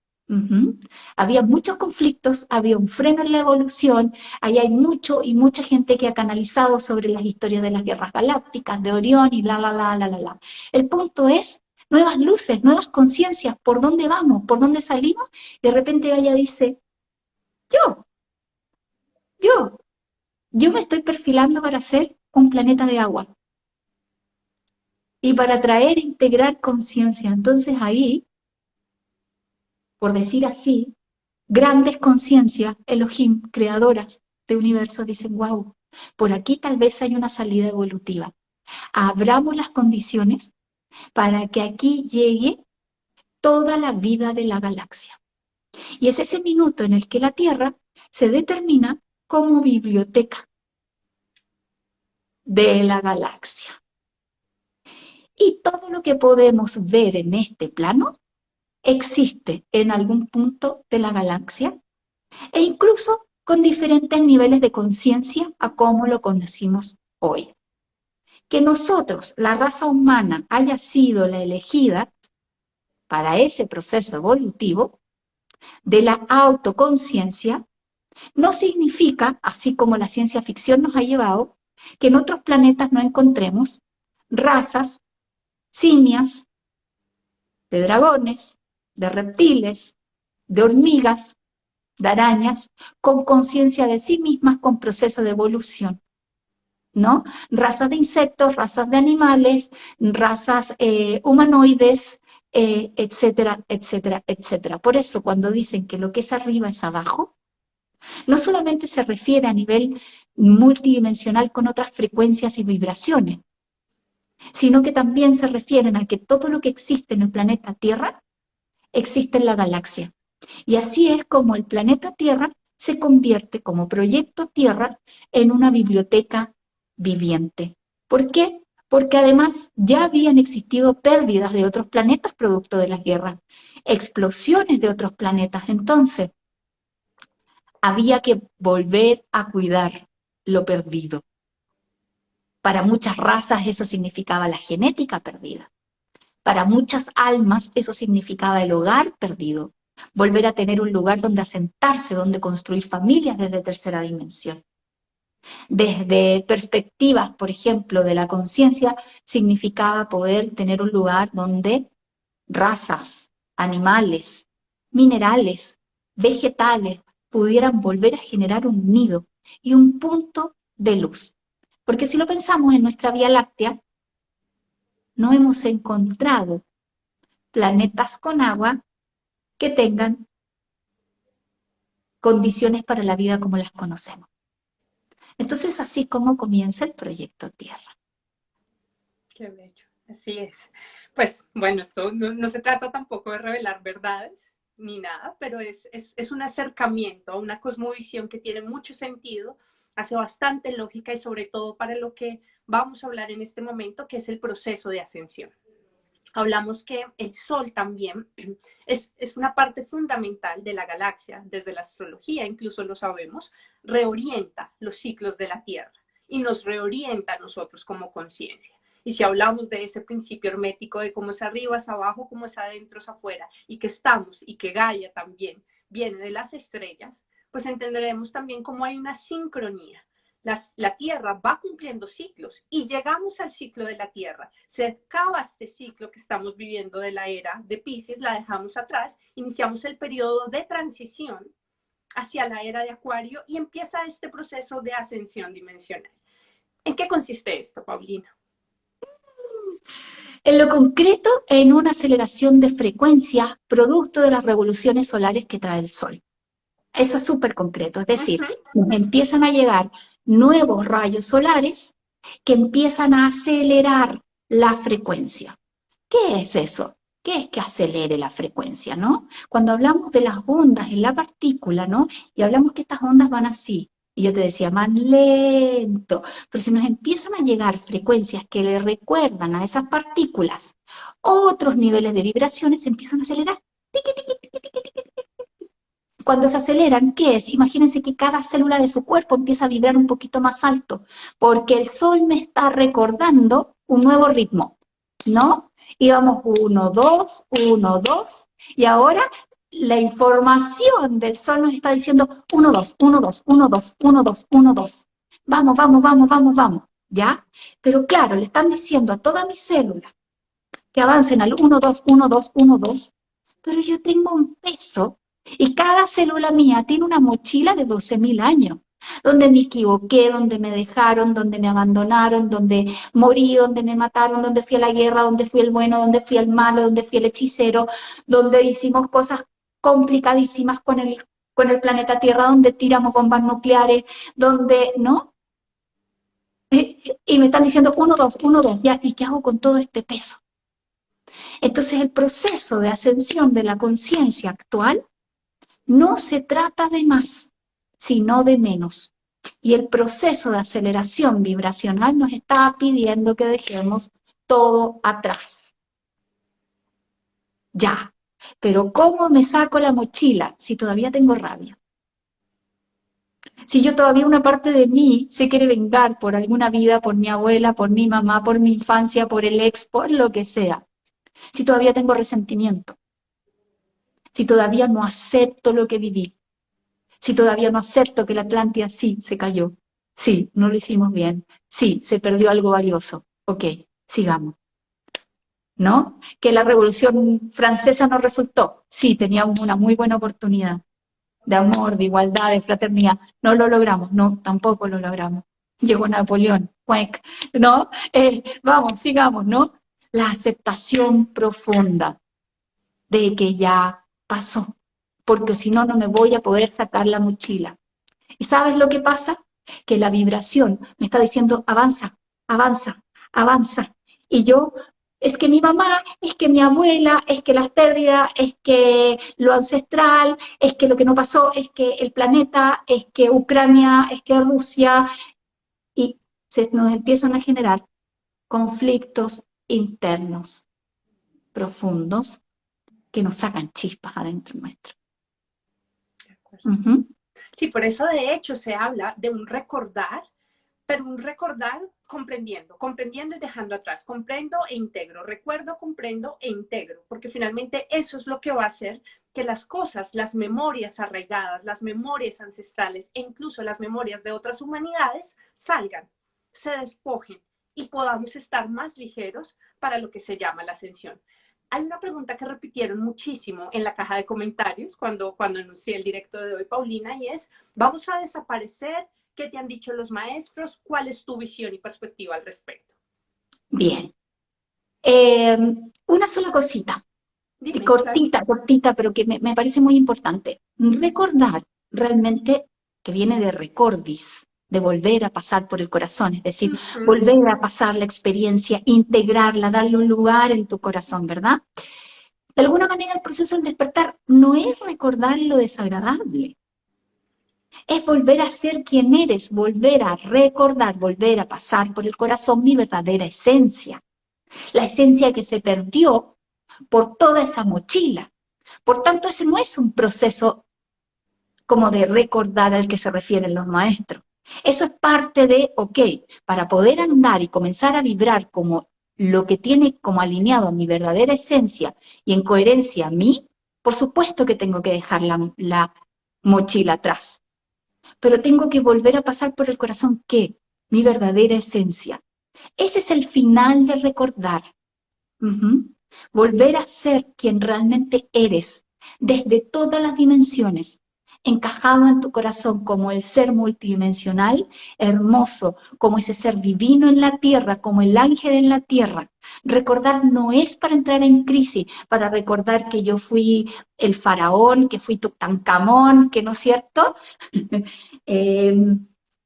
Había muchos conflictos, había un freno en la evolución, ahí hay mucho y mucha gente que ha canalizado sobre las historias de las guerras galácticas, de Orión y la. El punto es nuevas luces, nuevas conciencias, ¿por dónde vamos? ¿Por dónde salimos? De repente Gaia dice, yo me estoy perfilando para ser un planeta de agua y para traer e integrar conciencia. Entonces ahí, por decir así, grandes conciencias, Elohim, creadoras de universos, dicen, wow, por aquí tal vez hay una salida evolutiva. Abramos las condiciones para que aquí llegue toda la vida de la galaxia. Y es ese minuto en el que la Tierra se determina como biblioteca de la galaxia. Y todo lo que podemos ver en este plano existe en algún punto de la galaxia e incluso con diferentes niveles de conciencia a cómo lo conocimos hoy. Que nosotros, la raza humana, haya sido la elegida para ese proceso evolutivo de la autoconciencia, no significa, así como la ciencia ficción nos ha llevado, que en otros planetas no encontremos razas, simias, de dragones, de reptiles, de hormigas, de arañas, con conciencia de sí mismas, con proceso de evolución, ¿no? Razas de insectos, razas de animales, razas humanoides, etcétera, etcétera, etcétera. Por eso, cuando dicen que lo que es arriba es abajo, no solamente se refiere a nivel multidimensional con otras frecuencias y vibraciones, sino que también se refieren a que todo lo que existe en el planeta Tierra existe en la galaxia. Y así es como el planeta Tierra se convierte como proyecto Tierra en una biblioteca viviente. ¿Por qué? Porque además ya habían existido pérdidas de otros planetas producto de las guerras, explosiones de otros planetas. Entonces, había que volver a cuidar lo perdido. Para muchas razas eso significaba la genética perdida. Para muchas almas eso significaba el hogar perdido, volver a tener un lugar donde asentarse, donde construir familias desde tercera dimensión. Desde perspectivas, por ejemplo, de la conciencia, significaba poder tener un lugar donde razas, animales, minerales, vegetales pudieran volver a generar un nido y un punto de luz. Porque si lo pensamos en nuestra Vía Láctea, no hemos encontrado planetas con agua que tengan condiciones para la vida como las conocemos. Entonces, así como comienza el proyecto Tierra. Qué bello, así es. Pues bueno, esto no se trata tampoco de revelar verdades ni nada, pero es un acercamiento a una cosmovisión que tiene mucho sentido, hace bastante lógica y sobre todo para lo que vamos a hablar en este momento, que es el proceso de ascensión. Hablamos que el Sol también es una parte fundamental de la galaxia, desde la astrología, incluso lo sabemos, reorienta los ciclos de la Tierra y nos reorienta a nosotros como conciencia. Y si hablamos de ese principio hermético de cómo es arriba, es abajo, cómo es adentro, es afuera, y que estamos, y que Gaia también viene de las estrellas, pues entenderemos también cómo hay una sincronía. La Tierra va cumpliendo ciclos y llegamos al ciclo de la Tierra. Se acaba este ciclo que estamos viviendo de la era de Piscis, la dejamos atrás, iniciamos el periodo de transición hacia la era de Acuario y empieza este proceso de ascensión dimensional. ¿En qué consiste esto, Paulina? En lo concreto, en una aceleración de frecuencia producto de las revoluciones solares que trae el Sol. Eso es súper concreto, es decir, nos empiezan a llegar nuevos rayos solares que empiezan a acelerar la frecuencia. ¿Qué es eso? ¿Qué es que acelere la frecuencia, no? Cuando hablamos de las ondas en la partícula, ¿no? Y hablamos que estas ondas van así, y yo te decía, más lento, pero si nos empiezan a llegar frecuencias que le recuerdan a esas partículas otros niveles de vibraciones, se empiezan a acelerar. Tiqui, tiqui, tiqui, tiqui, tiqui. Cuando se aceleran, ¿qué es? Imagínense que cada célula de su cuerpo empieza a vibrar un poquito más alto, porque el Sol me está recordando un nuevo ritmo, ¿no? Íbamos 1, 2, 1, 2, y ahora la información del Sol nos está diciendo 1, 2, 1, 2, 1, 2, 1, 2, 1, 2. Vamos, vamos, vamos, vamos, vamos, ¿ya? Pero claro, le están diciendo a todas mis células que avancen al 1, 2, 1, 2, 1, 2, pero yo tengo un peso y cada célula mía tiene una mochila de 12.000 años, donde me equivoqué, donde me dejaron, donde me abandonaron, donde morí, donde me mataron, donde fui a la guerra, donde fui el bueno, donde fui el malo, donde fui el hechicero, donde hicimos cosas complicadísimas con el planeta Tierra, donde tiramos bombas nucleares, donde, ¿no? Y me están diciendo 1, 2, 1, 2, ya, ¿y qué hago con todo este peso? Entonces el proceso de ascensión de la conciencia actual no se trata de más, sino de menos. Y el proceso de aceleración vibracional nos está pidiendo que dejemos todo atrás. Ya, pero ¿cómo me saco la mochila si todavía tengo rabia? Si yo todavía una parte de mí se quiere vengar por alguna vida, por mi abuela, por mi mamá, por mi infancia, por el ex, por lo que sea. Si todavía tengo resentimiento. Si todavía no acepto lo que viví. Si todavía no acepto que la Atlántida sí se cayó. Sí, no lo hicimos bien. Sí, se perdió algo valioso. Ok, sigamos. ¿No? Que la Revolución Francesa no resultó. Sí, teníamos una muy buena oportunidad de amor, de igualdad, de fraternidad. No lo logramos, no, tampoco lo logramos. Llegó Napoleón, cuec, ¿no? Vamos, sigamos, ¿no? La aceptación profunda de que ya pasó, porque si no, no me voy a poder sacar la mochila. ¿Y sabes lo que pasa? Que la vibración me está diciendo, avanza, avanza, avanza. Y yo, es que mi mamá, es que mi abuela, es que las pérdidas, es que lo ancestral, es que lo que no pasó, es que el planeta, es que Ucrania, es que Rusia, y se nos empiezan a generar conflictos internos profundos que nos sacan chispas adentro nuestro. De acuerdo. Ujú. Sí, por eso de hecho se habla de un recordar, pero un recordar comprendiendo, comprendiendo y dejando atrás. Comprendo e integro, recuerdo, comprendo e integro, porque finalmente eso es lo que va a hacer que las cosas, las memorias arraigadas, las memorias ancestrales e incluso las memorias de otras humanidades salgan, se despojen y podamos estar más ligeros para lo que se llama la ascensión. Hay una pregunta que repitieron muchísimo en la caja de comentarios cuando anuncié el directo de hoy, Paulina, y es, ¿vamos a desaparecer? ¿Qué te han dicho los maestros? ¿Cuál es tu visión y perspectiva al respecto? Bien. Una sola cosita. Dime, claro. Cortita, cortita, pero que me parece muy importante. Recordar realmente que viene de recordis, de volver a pasar por el corazón, es decir, Uh -huh. volver a pasar la experiencia, integrarla, darle un lugar en tu corazón, ¿verdad? De alguna manera el proceso del despertar no es recordar lo desagradable, es volver a ser quien eres, volver a recordar, volver a pasar por el corazón mi verdadera esencia, la esencia que se perdió por toda esa mochila. Por tanto, ese no es un proceso como de recordar al que se refieren los maestros. Eso es parte de, ok, para poder andar y comenzar a vibrar como lo que tiene como alineado a mi verdadera esencia y en coherencia a mí, por supuesto que tengo que dejar la mochila atrás. Pero tengo que volver a pasar por el corazón que mi verdadera esencia. Ese es el final de recordar. Uh-huh. Volver a ser quien realmente eres, desde todas las dimensiones, encajado en tu corazón como el ser multidimensional, hermoso, como ese ser divino en la tierra, como el ángel en la tierra. Recordar no es para entrar en crisis, para recordar que yo fui el faraón, que fui Tutankamón, que no es cierto, eh,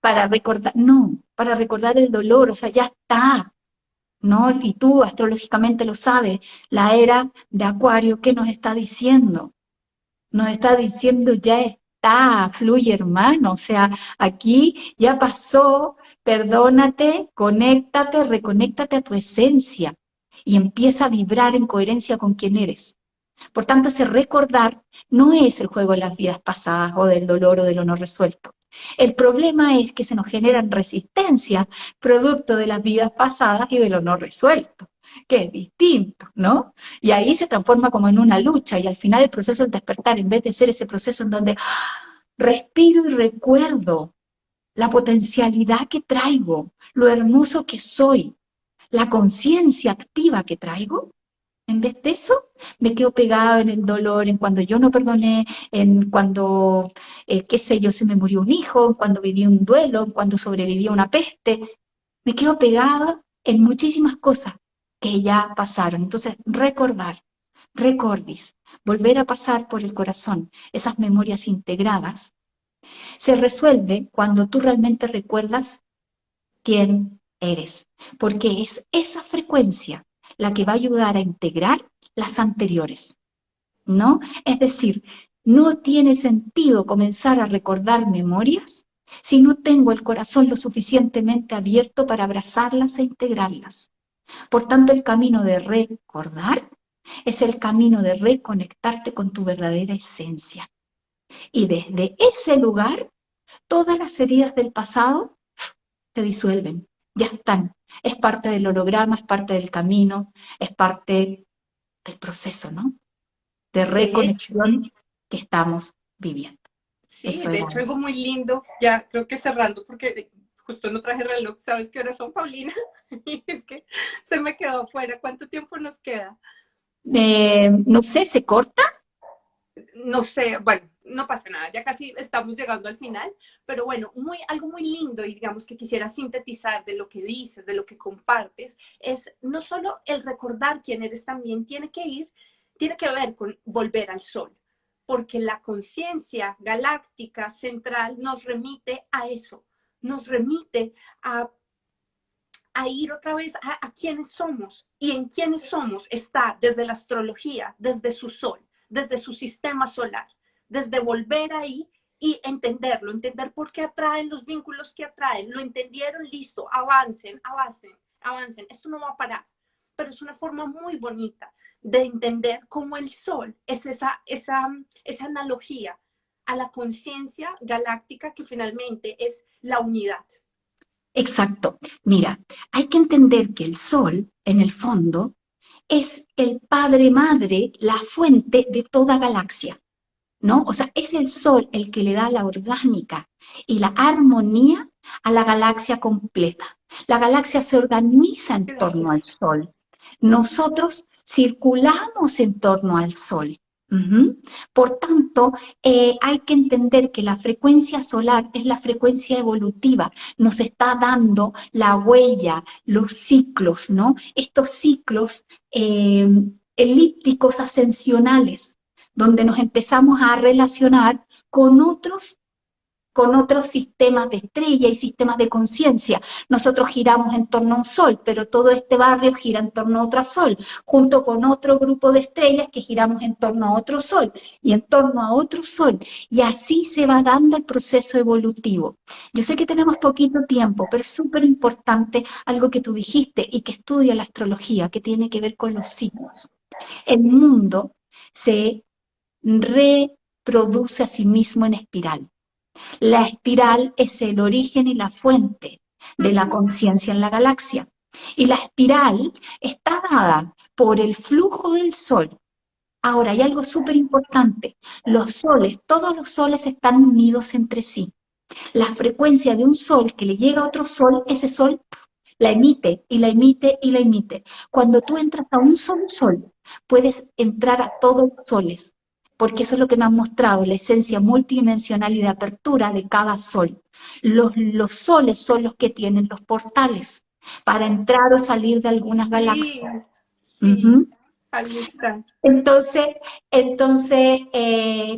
para recordar, no, para recordar el dolor, o sea, ya está, ¿no? Y tú astrológicamente lo sabes, la era de Acuario, ¿qué nos está diciendo? Nos está diciendo ya está, fluye hermano, o sea, aquí ya pasó, perdónate, conéctate, reconéctate a tu esencia y empieza a vibrar en coherencia con quien eres. Por tanto, ese recordar no es el juego de las vidas pasadas o del dolor o de lo no resuelto. El problema es que se nos generan resistencias producto de las vidas pasadas y de lo no resuelto, que es distinto, ¿no? Y ahí se transforma como en una lucha y al final el proceso del despertar, en vez de ser ese proceso en donde respiro y recuerdo la potencialidad que traigo, lo hermoso que soy, la conciencia activa que traigo, en vez de eso, me quedo pegado en el dolor, en cuando yo no perdoné, en cuando, qué sé yo, se me murió un hijo, en cuando viví un duelo, en cuando sobreviví a una peste. Me quedo pegada en muchísimas cosas que ya pasaron. Entonces, recordar, recordis, volver a pasar por el corazón esas memorias integradas, se resuelve cuando tú realmente recuerdas quién eres, porque es esa frecuencia la que va a ayudar a integrar las anteriores, ¿no? Es decir, no tiene sentido comenzar a recordar memorias si no tengo el corazón lo suficientemente abierto para abrazarlas e integrarlas. Por tanto, el camino de recordar es el camino de reconectarte con tu verdadera esencia. Y desde ese lugar, todas las heridas del pasado se disuelven, ya están. Es parte del holograma, es parte del camino, es parte del proceso, ¿no? De De hecho, reconexión que estamos viviendo. sí, Eso de era hecho algo eso. muy lindo, ya creo que cerrando, porque justo no traje reloj. ¿Sabes qué horas son, Paulina? Es que se me quedó fuera. ¿Cuánto tiempo nos queda? No sé, ¿se corta? No sé, bueno, no pasa nada, ya casi estamos llegando al final, pero bueno, algo muy lindo y digamos que quisiera sintetizar de lo que dices, de lo que compartes, es no solo el recordar quién eres también, tiene que ver con volver al sol, porque la conciencia galáctica central nos remite a eso, nos remite a ir otra vez a quiénes somos. Y en quiénes somos está desde la astrología, desde su sol, desde su sistema solar, desde volver ahí y entenderlo, entender por qué atraen los vínculos que atraen. Lo entendieron, listo, avancen, avancen, avancen. Esto no va a parar, pero es una forma muy bonita de entender cómo el sol es esa analogía a la conciencia galáctica que finalmente es la unidad. Exacto. Mira, hay que entender que el Sol, en el fondo, es el padre madre, la fuente de toda galaxia, ¿no? O sea, es el Sol el que le da la orgánica y la armonía a la galaxia completa. La galaxia se organiza en torno al Gracias. Sol. Nosotros circulamos en torno al Sol. Ujú. Por tanto, hay que entender que la frecuencia solar es la frecuencia evolutiva, nos está dando la huella, los ciclos, ¿no? Estos ciclos elípticos ascensionales donde nos empezamos a relacionar con otros sistemas de estrella y sistemas de conciencia. Nosotros giramos en torno a un sol, pero todo este barrio gira en torno a otro sol, junto con otro grupo de estrellas que giramos en torno a otro sol y en torno a otro sol. Y así se va dando el proceso evolutivo. Yo sé que tenemos poquito tiempo, pero es súper importante algo que tú dijiste y que estudia la astrología, que tiene que ver con los ciclos. El mundo se reproduce a sí mismo en espiral. La espiral es el origen y la fuente de la conciencia en la galaxia. Y la espiral está dada por el flujo del Sol. Ahora, hay algo súper importante. Los soles, todos los soles están unidos entre sí. La frecuencia de un sol que le llega a otro sol, ese sol la emite y la emite y la emite. Cuando tú entras a un solo sol, puedes entrar a todos los soles, porque eso es lo que me han mostrado, la esencia multidimensional y de apertura de cada sol. Los soles son los que tienen los portales para entrar o salir de algunas Sí, galaxias. sí, Ujú. ahí está. Entonces,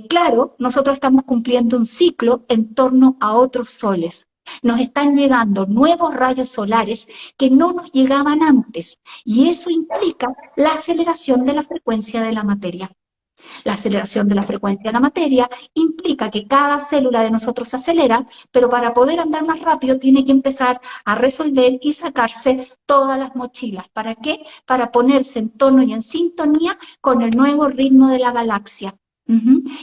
claro, nosotros estamos cumpliendo un ciclo en torno a otros soles. Nos están llegando nuevos rayos solares que no nos llegaban antes y eso implica la aceleración de la frecuencia de la materia. La aceleración de la frecuencia de la materia implica que cada célula de nosotros se acelera, pero para poder andar más rápido tiene que empezar a resolver y sacarse todas las mochilas. ¿Para qué? Para ponerse en tono y en sintonía con el nuevo ritmo de la galaxia.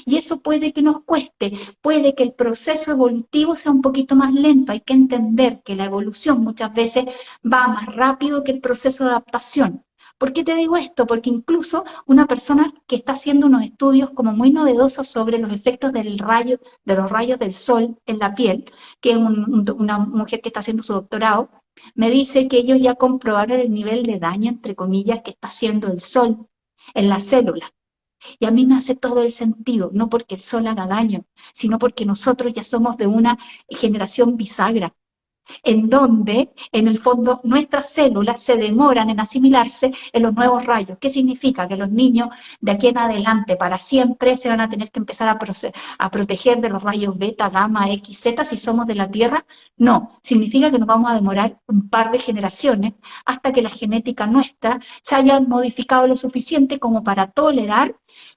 Y eso puede que nos cueste, puede que el proceso evolutivo sea un poquito más lento. Hay que entender que la evolución muchas veces va más rápido que el proceso de adaptación. ¿Por qué te digo esto? Porque incluso una persona que está haciendo unos estudios como muy novedosos sobre los efectos de los rayos del sol en la piel, que es una mujer que está haciendo su doctorado, me dice que ellos ya comprobaron el nivel de daño, entre comillas, que está haciendo el sol en la célula. Y a mí me hace todo el sentido, no porque el sol haga daño, sino porque nosotros ya somos de una generación bisagra en donde, en el fondo, nuestras células se demoran en asimilarse en los nuevos rayos. ¿Qué significa? Que los niños de aquí en adelante, para siempre, se van a tener que empezar a proteger de los rayos beta, gamma, X, Z, si somos de la Tierra. No, significa que nos vamos a demorar un par de generaciones hasta que la genética nuestra se haya modificado lo suficiente como para tolerar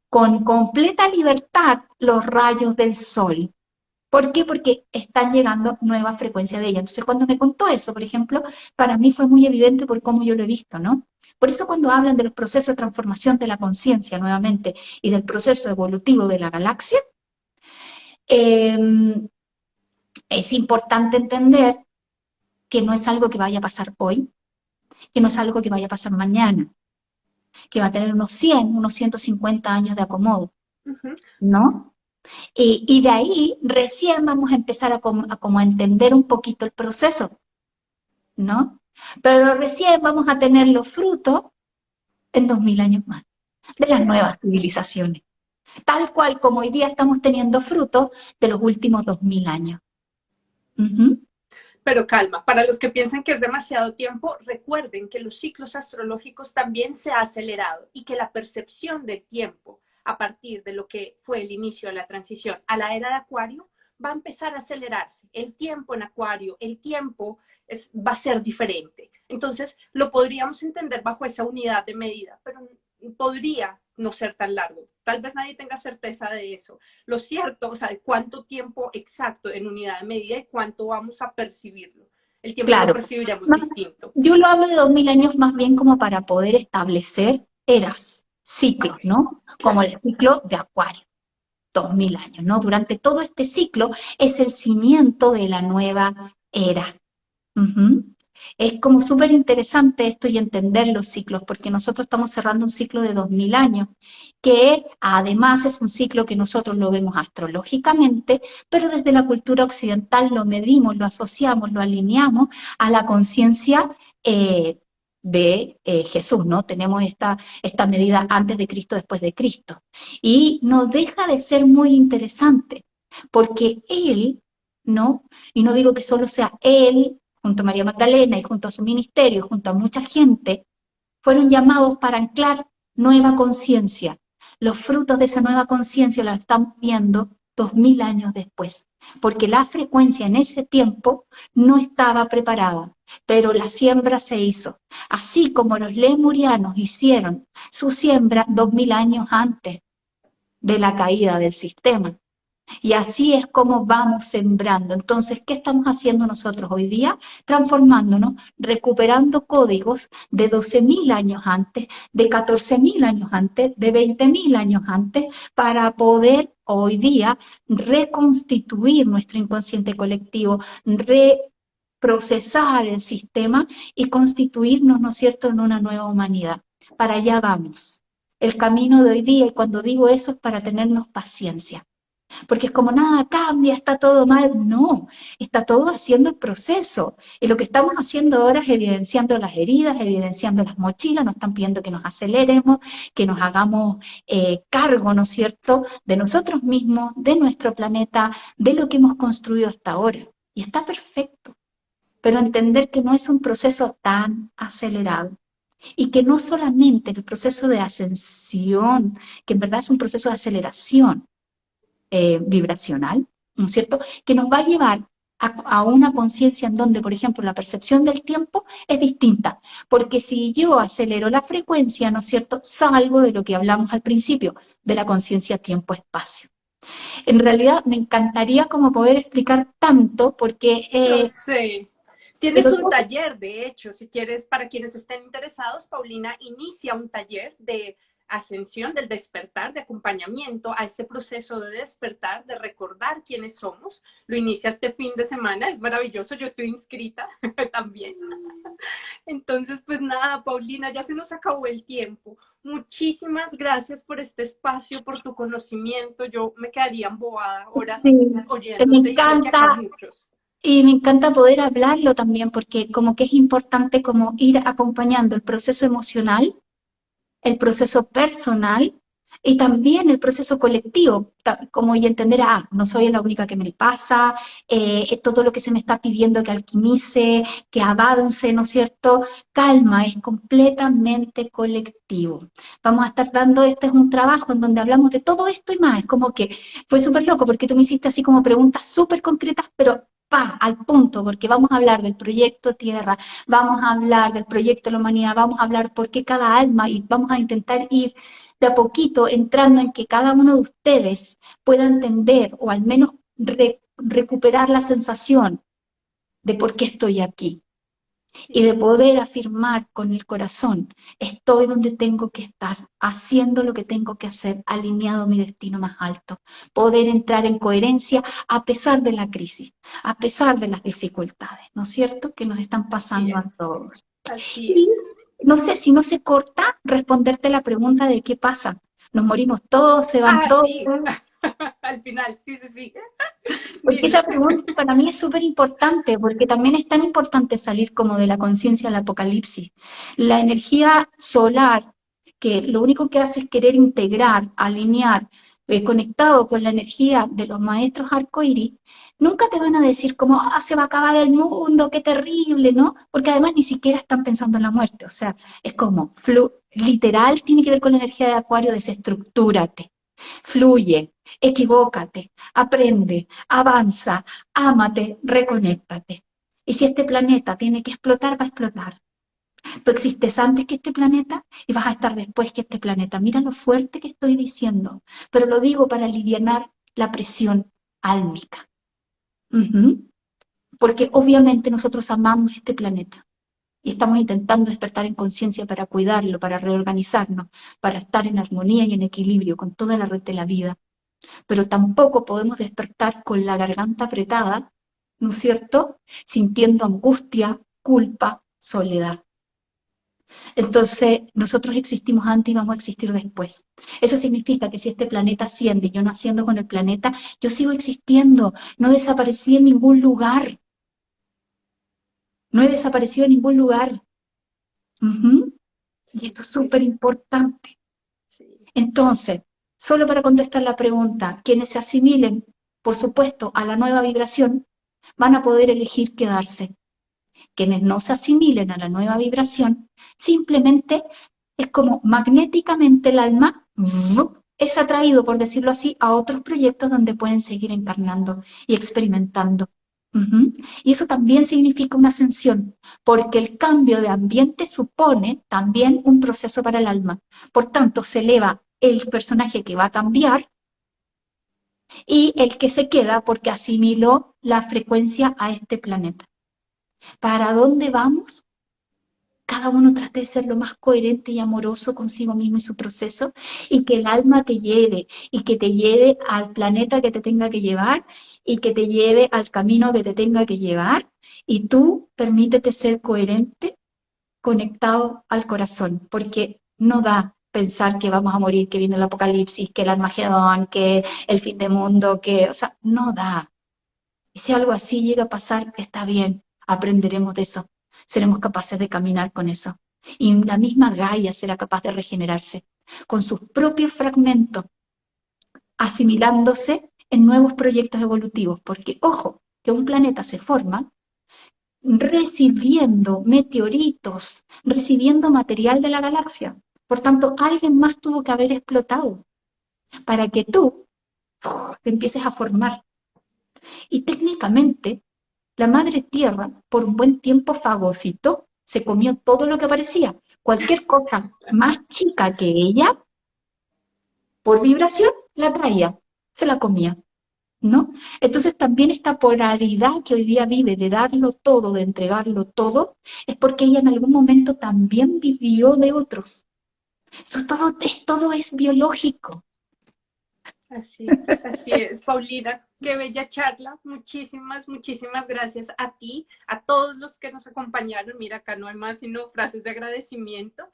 con completa libertad los rayos del sol. ¿Por qué? Porque están llegando nuevas frecuencias de ella. Entonces, cuando me contó eso, por ejemplo, para mí fue muy evidente por cómo yo lo he visto, ¿no? Por eso cuando hablan de los procesos de transformación de la conciencia nuevamente y del proceso evolutivo de la galaxia, eh, es importante entender que no es algo que vaya a pasar hoy, que no es algo que vaya a pasar mañana, que va a tener unos 100, unos 150 años de acomodo, Ujú. ¿no? Y de ahí recién vamos a empezar como a entender un poquito el proceso, ¿no? Pero recién vamos a tener los frutos en 2000 años más, de las nuevas civilizaciones, tal cual como hoy día estamos teniendo frutos de los últimos 2000 años. Ujú. Pero calma, para los que piensan que es demasiado tiempo, recuerden que los ciclos astrológicos también se ha acelerado y que la percepción del tiempo a partir de lo que fue el inicio de la transición a la era de Acuario va a empezar a acelerarse. El tiempo en Acuario, el tiempo va a ser diferente. Entonces, lo podríamos entender bajo esa unidad de medida, pero podría no ser tan largo. Tal vez nadie tenga certeza de eso. Lo cierto, o sea, de cuánto tiempo exacto en unidad de medida y cuánto vamos a percibirlo. El tiempo lo Claro, percibiremos no, distinto. yo lo hablo de 2000 años más bien como para poder establecer eras, ciclos, Ok, ¿no? Como claro. el ciclo de Acuario. 2000 años, ¿no? Durante todo este ciclo es el cimiento de la nueva era. Ujú. Es como súper interesante esto y entender los ciclos, porque nosotros estamos cerrando un ciclo de 2000 años, que además es un ciclo que nosotros lo vemos astrológicamente, pero desde la cultura occidental lo medimos, lo asociamos, lo alineamos a la conciencia de Jesús, ¿no? Tenemos esta medida antes de Cristo, después de Cristo. Y no deja de ser muy interesante, porque Él, ¿no? Y no digo que solo sea Él, junto a María Magdalena y junto a su ministerio, junto a mucha gente, fueron llamados para anclar nueva conciencia. Los frutos de esa nueva conciencia los estamos viendo 2000 años después, porque la frecuencia en ese tiempo no estaba preparada, pero la siembra se hizo, así como los lemurianos hicieron su siembra 2000 años antes de la caída del sistema. Y así es como vamos sembrando. Entonces, ¿qué estamos haciendo nosotros hoy día? Transformándonos, recuperando códigos de 12.000 años antes, de 14.000 años antes, de 20.000 años antes, para poder hoy día reconstituir nuestro inconsciente colectivo, reprocesar el sistema y constituirnos, ¿no es cierto?, en una nueva humanidad. Para allá vamos. El camino de hoy día, y cuando digo eso es para tenernos paciencia, porque es como nada cambia, está todo mal. No, está todo haciendo el proceso. Y lo que estamos haciendo ahora es evidenciando las heridas, evidenciando las mochilas, nos están pidiendo que nos aceleremos, que nos hagamos cargo, ¿no es cierto?, de nosotros mismos, de nuestro planeta, de lo que hemos construido hasta ahora. Y está perfecto, pero entender que no es un proceso tan acelerado. Y que no solamente el proceso de ascensión, que en verdad es un proceso de aceleración, vibracional, ¿no es cierto?, que nos va a llevar a una conciencia en donde, por ejemplo, la percepción del tiempo es distinta, porque si yo acelero la frecuencia, ¿no es cierto?, salgo de lo que hablamos al principio, de la conciencia tiempo-espacio. En realidad me encantaría como poder explicar tanto, porque, Yo sé. Tienes pero un taller, de hecho, si quieres, para quienes estén interesados, Paulina inicia un taller de ascensión, del despertar, de acompañamiento a este proceso de despertar, de recordar quiénes somos. Lo inicia este fin de semana, es maravilloso, yo estoy inscrita también. Entonces, pues nada, Paulina, ya se nos acabó el tiempo. Muchísimas gracias por este espacio, por tu conocimiento. Yo me quedaría embobada horas sí, me oyéndote y creo que acá encanta. muchos. Y me encanta poder hablarlo también, porque como que es importante como ir acompañando el proceso emocional, el proceso personal y también el proceso colectivo, como y entender, no soy la única que me pasa, todo lo que se me está pidiendo que alquimice, que avance, ¿no es cierto? Calma, es completamente colectivo. Vamos a estar dando, este es un trabajo en donde hablamos de todo esto y más, es como que fue súper loco porque tú me hiciste así como preguntas súper concretas, pero al punto, porque vamos a hablar del proyecto Tierra, vamos a hablar del proyecto de la humanidad, vamos a hablar por qué cada alma y vamos a intentar ir de a poquito entrando en que cada uno de ustedes pueda entender o al menos recuperar la sensación de por qué estoy aquí y de Sí. poder afirmar con el corazón, estoy donde tengo que estar, haciendo lo que tengo que hacer, alineado a mi destino más alto, poder entrar en coherencia a pesar de la crisis, a pesar de las dificultades, ¿no es cierto?, que nos están Así pasando a es, todos. así Y es. no sé, si no se corta, responderte la pregunta de qué pasa. Nos morimos todos, se van Ah, todos. sí. Al final, sí, sí, sí. Porque Dime. esa pregunta para mí es súper importante, porque también es tan importante salir como de la conciencia del apocalipsis. La energía solar, que lo único que hace es querer integrar, alinear, conectado con la energía de los maestros arcoíris, nunca te van a decir como, ah, se va a acabar el mundo, qué terrible, ¿no? Porque además ni siquiera están pensando en la muerte, o sea, es como, literal tiene que ver con la energía de Acuario, desestructúrate, fluye, equivócate, aprende, avanza, ámate, reconéctate. Y si este planeta tiene que explotar, va a explotar. Tú existes antes que este planeta y vas a estar después que este planeta. Mira lo fuerte que estoy diciendo, pero lo digo para alivianar la presión álmica. Ujú. Porque obviamente nosotros amamos este planeta y estamos intentando despertar en conciencia para cuidarlo, para reorganizarnos, para estar en armonía y en equilibrio con toda la red de la vida, pero tampoco podemos despertar con la garganta apretada, ¿no es cierto? Sintiendo angustia, culpa, soledad. Entonces, nosotros existimos antes y vamos a existir después. Eso significa que si este planeta asciende y yo no asciendo con el planeta, yo sigo existiendo, no desaparecí en ningún lugar, no he desaparecido en ningún lugar. Ujú. Y esto es Sí, súper importante. sí. Entonces, solo para contestar la pregunta, quienes se asimilen, por supuesto, a la nueva vibración, van a poder elegir quedarse. Quienes no se asimilen a la nueva vibración, simplemente es como magnéticamente el alma es atraído, por decirlo así, a otros proyectos donde pueden seguir encarnando y experimentando. Ujú. Y eso también significa una ascensión, porque el cambio de ambiente supone también un proceso para el alma. Por tanto, se eleva el personaje que va a cambiar y el que se queda porque asimiló la frecuencia a este planeta. ¿Para dónde vamos? Cada uno trate de ser lo más coherente y amoroso consigo mismo y su proceso, y que el alma te lleve, y que te lleve al planeta que te tenga que llevar, y que te lleve al camino que te tenga que llevar, y tú permítete ser coherente, conectado al corazón, porque no da pensar que vamos a morir, que viene el apocalipsis, que el Armagedón, que el fin del mundo, que, o sea, no da. Y si algo así llega a pasar, está bien, aprenderemos de eso, seremos capaces de caminar con eso. Y la misma Gaia será capaz de regenerarse con sus propios fragmentos, asimilándose en nuevos proyectos evolutivos, porque ojo, que un planeta se forma recibiendo meteoritos, recibiendo material de la galaxia. Por tanto, alguien más tuvo que haber explotado para que tú te empieces a formar. Y técnicamente, la madre tierra, por un buen tiempo fagocitó, se comió todo lo que aparecía. Cualquier cosa más chica que ella, por vibración, la traía, se la comía, ¿no? Entonces también esta polaridad que hoy día vive de darlo todo, de entregarlo todo, es porque ella en algún momento también vivió de otros. Eso todo es biológico. Así es, Paulina. Qué bella charla. Muchísimas, muchísimas gracias a ti, a todos los que nos acompañaron. Mira, acá no hay más sino frases de agradecimiento.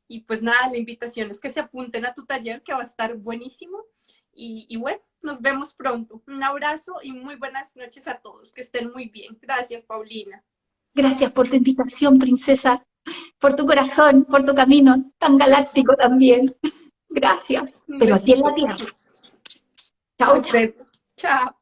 Y pues nada, la invitación es que se apunten a tu taller, que va a estar buenísimo. Y bueno, nos vemos pronto. Un abrazo y muy buenas noches a todos. Que estén muy bien. Gracias, Paulina. Gracias por tu invitación, princesa, por tu corazón, por tu camino tan galáctico también. Gracias. Un Pero aquí en la besito. Tierra. Chao, Nos chao. vemos. Chao.